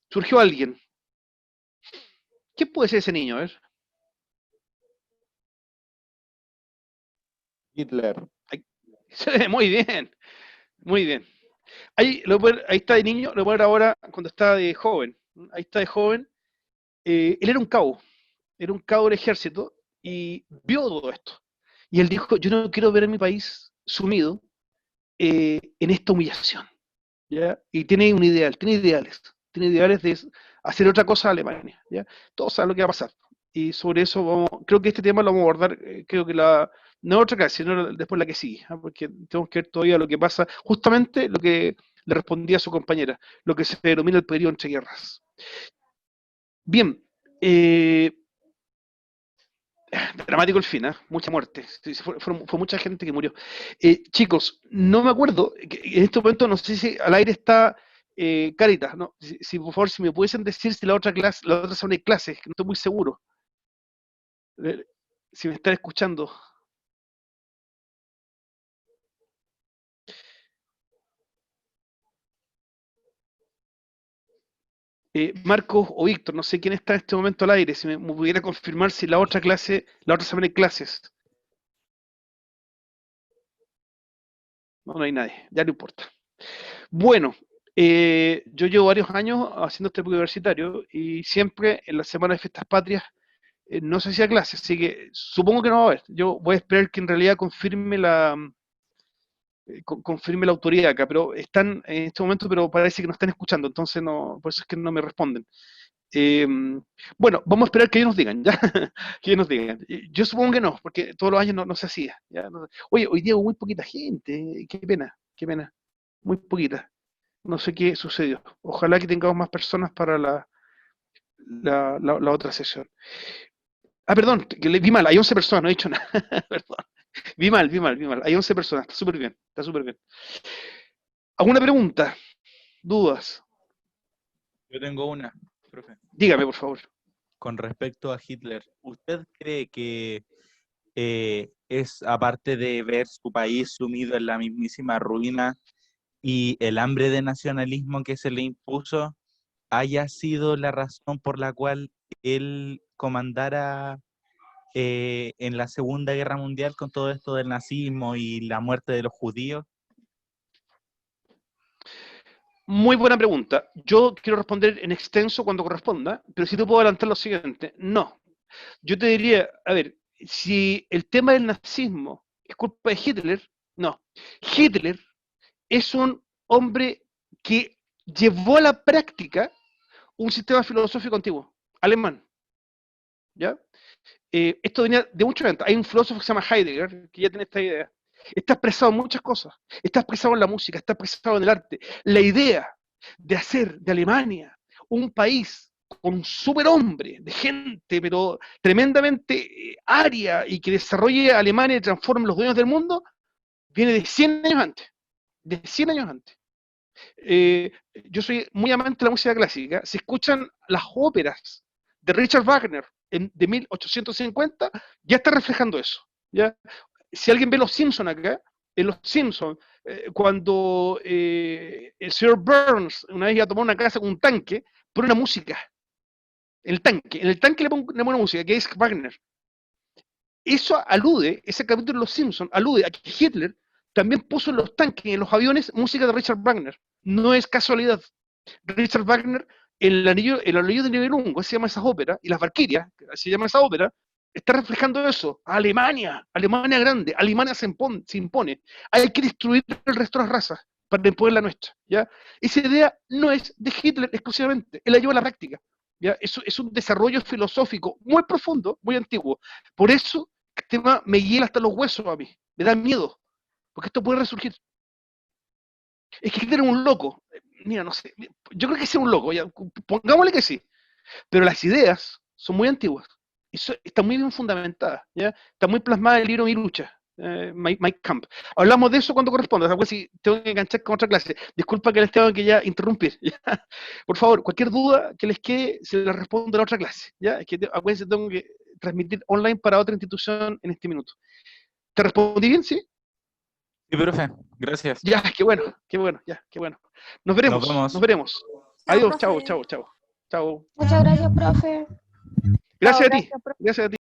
surgió alguien. ¿Qué puede ser ese niño? A ver. Hitler. Muy bien, muy bien. Ahí está de niño, lo voy a ver ahora cuando está de joven. Ahí está de joven. Él era un cabo del ejército y vio todo esto. Y él dijo, yo no quiero ver a mi país sumido en esta humillación, ¿ya? Y tiene un ideal, tiene ideales de hacer otra cosa a Alemania, ¿ya? Todos saben lo que va a pasar. Y sobre eso creo que este tema lo vamos a abordar, creo que no otra clase, sino después la que sigue, ¿ah? Porque tenemos que ver todavía lo que pasa, justamente lo que le respondía a su compañera, lo que se denomina el periodo entre guerras. Bien, dramático el fin, ¿eh? Mucha muerte, fue mucha gente que murió. Chicos, no me acuerdo, en este momento no sé si al aire está Caritas, ¿no? Si por favor, si me pudiesen decir si la otra semana hay clases, que no estoy muy seguro. Si me están escuchando. Marcos o Víctor, no sé quién está en este momento al aire, si me pudiera confirmar si la otra semana hay clases. No, no hay nadie, ya no importa. Bueno, yo llevo varios años haciendo este universitario y siempre en la semana de fiestas patrias no se hacía clase, así que supongo que no va a haber. Yo voy a esperar que en realidad confirme confirme la autoridad acá, pero están en este momento, pero parece que no están escuchando, entonces no, por eso es que no me responden. Bueno, vamos a esperar que ellos nos digan, ¿ya? Que ellos nos digan. Yo supongo que no, porque todos los años no se hacía. ¿Ya? Oye, hoy día hubo muy poquita gente, qué pena, muy poquita. No sé qué sucedió. Ojalá que tengamos más personas para la otra sesión. Ah, perdón, que le vi mal, hay 11 personas, no he dicho nada. Perdón. Vi mal. Hay 11 personas, está súper bien, ¿Alguna pregunta? ¿Dudas? Yo tengo una, profe. Dígame, por favor. Con respecto a Hitler, ¿usted cree que es, aparte de ver su país sumido en la mismísima ruina y el hambre de nacionalismo que se le impuso, haya sido la razón por la cual él comandara en la Segunda Guerra Mundial con todo esto del nazismo y la muerte de los judíos? Muy buena pregunta. Yo quiero responder en extenso cuando corresponda, pero si te puedo adelantar lo siguiente, no. Yo te diría, a ver, si el tema del nazismo es culpa de Hitler, no. Hitler es un hombre que llevó a la práctica un sistema filosófico antiguo, alemán. ¿Ya? Esto venía de mucho antes. Hay un filósofo que se llama Heidegger, que ya tiene esta idea. Está expresado en muchas cosas. Está expresado en la música, está expresado en el arte. La idea de hacer de Alemania un país con un superhombre de gente, pero tremendamente aria y que desarrolle a Alemania y transforme los dueños del mundo, viene de 100 años antes. De 100 años antes. Yo soy muy amante de la música clásica. Se escuchan las óperas de Richard Wagner de 1850, ya está reflejando eso. ¿Ya? Si alguien ve Los Simpsons acá, en Los Simpsons, cuando el señor Burns una vez ya tomó una casa con un tanque, pone una música. En el tanque le pone una música, que es Wagner. Eso alude, ese capítulo de Los Simpsons, alude a que Hitler también puso en los tanques y en los aviones música de Richard Wagner. No es casualidad. Richard Wagner, el anillo de Nibelungo, se llama esa ópera, y las Valquirias, se llama esa ópera, está reflejando eso. Alemania grande, Alemania se impone. Hay que destruir el resto de las razas para imponer la nuestra. ¿Ya? Esa idea no es de Hitler exclusivamente, él la lleva a la práctica. ¿Ya? Eso es un desarrollo filosófico muy profundo, muy antiguo. Por eso el tema me hiela hasta los huesos a mí, me da miedo, porque esto puede resurgir. Es que Hitler era un loco. Mira, no sé, yo creo que es un loco, ya, pongámosle que sí, pero las ideas son muy antiguas, eso está muy bien fundamentada, ¿ya? Está muy plasmada en el libro Mi lucha, My Camp. Hablamos de eso cuando corresponda, después si tengo que enganchar con otra clase. Disculpa que les tengo que ya interrumpir, ¿ya? Por favor, cualquier duda que les quede, se les responde a la otra clase, ¿ya? Es que acuérdense, tengo que transmitir online para otra institución en este minuto. ¿Te respondí bien, sí? Sí, profe, gracias. Ya, qué bueno, ya, qué bueno. Nos veremos. Nos veremos. Chao, Adiós, profe. chao. Muchas gracias, profe. Gracias a ti, Gracias, profe. gracias a ti.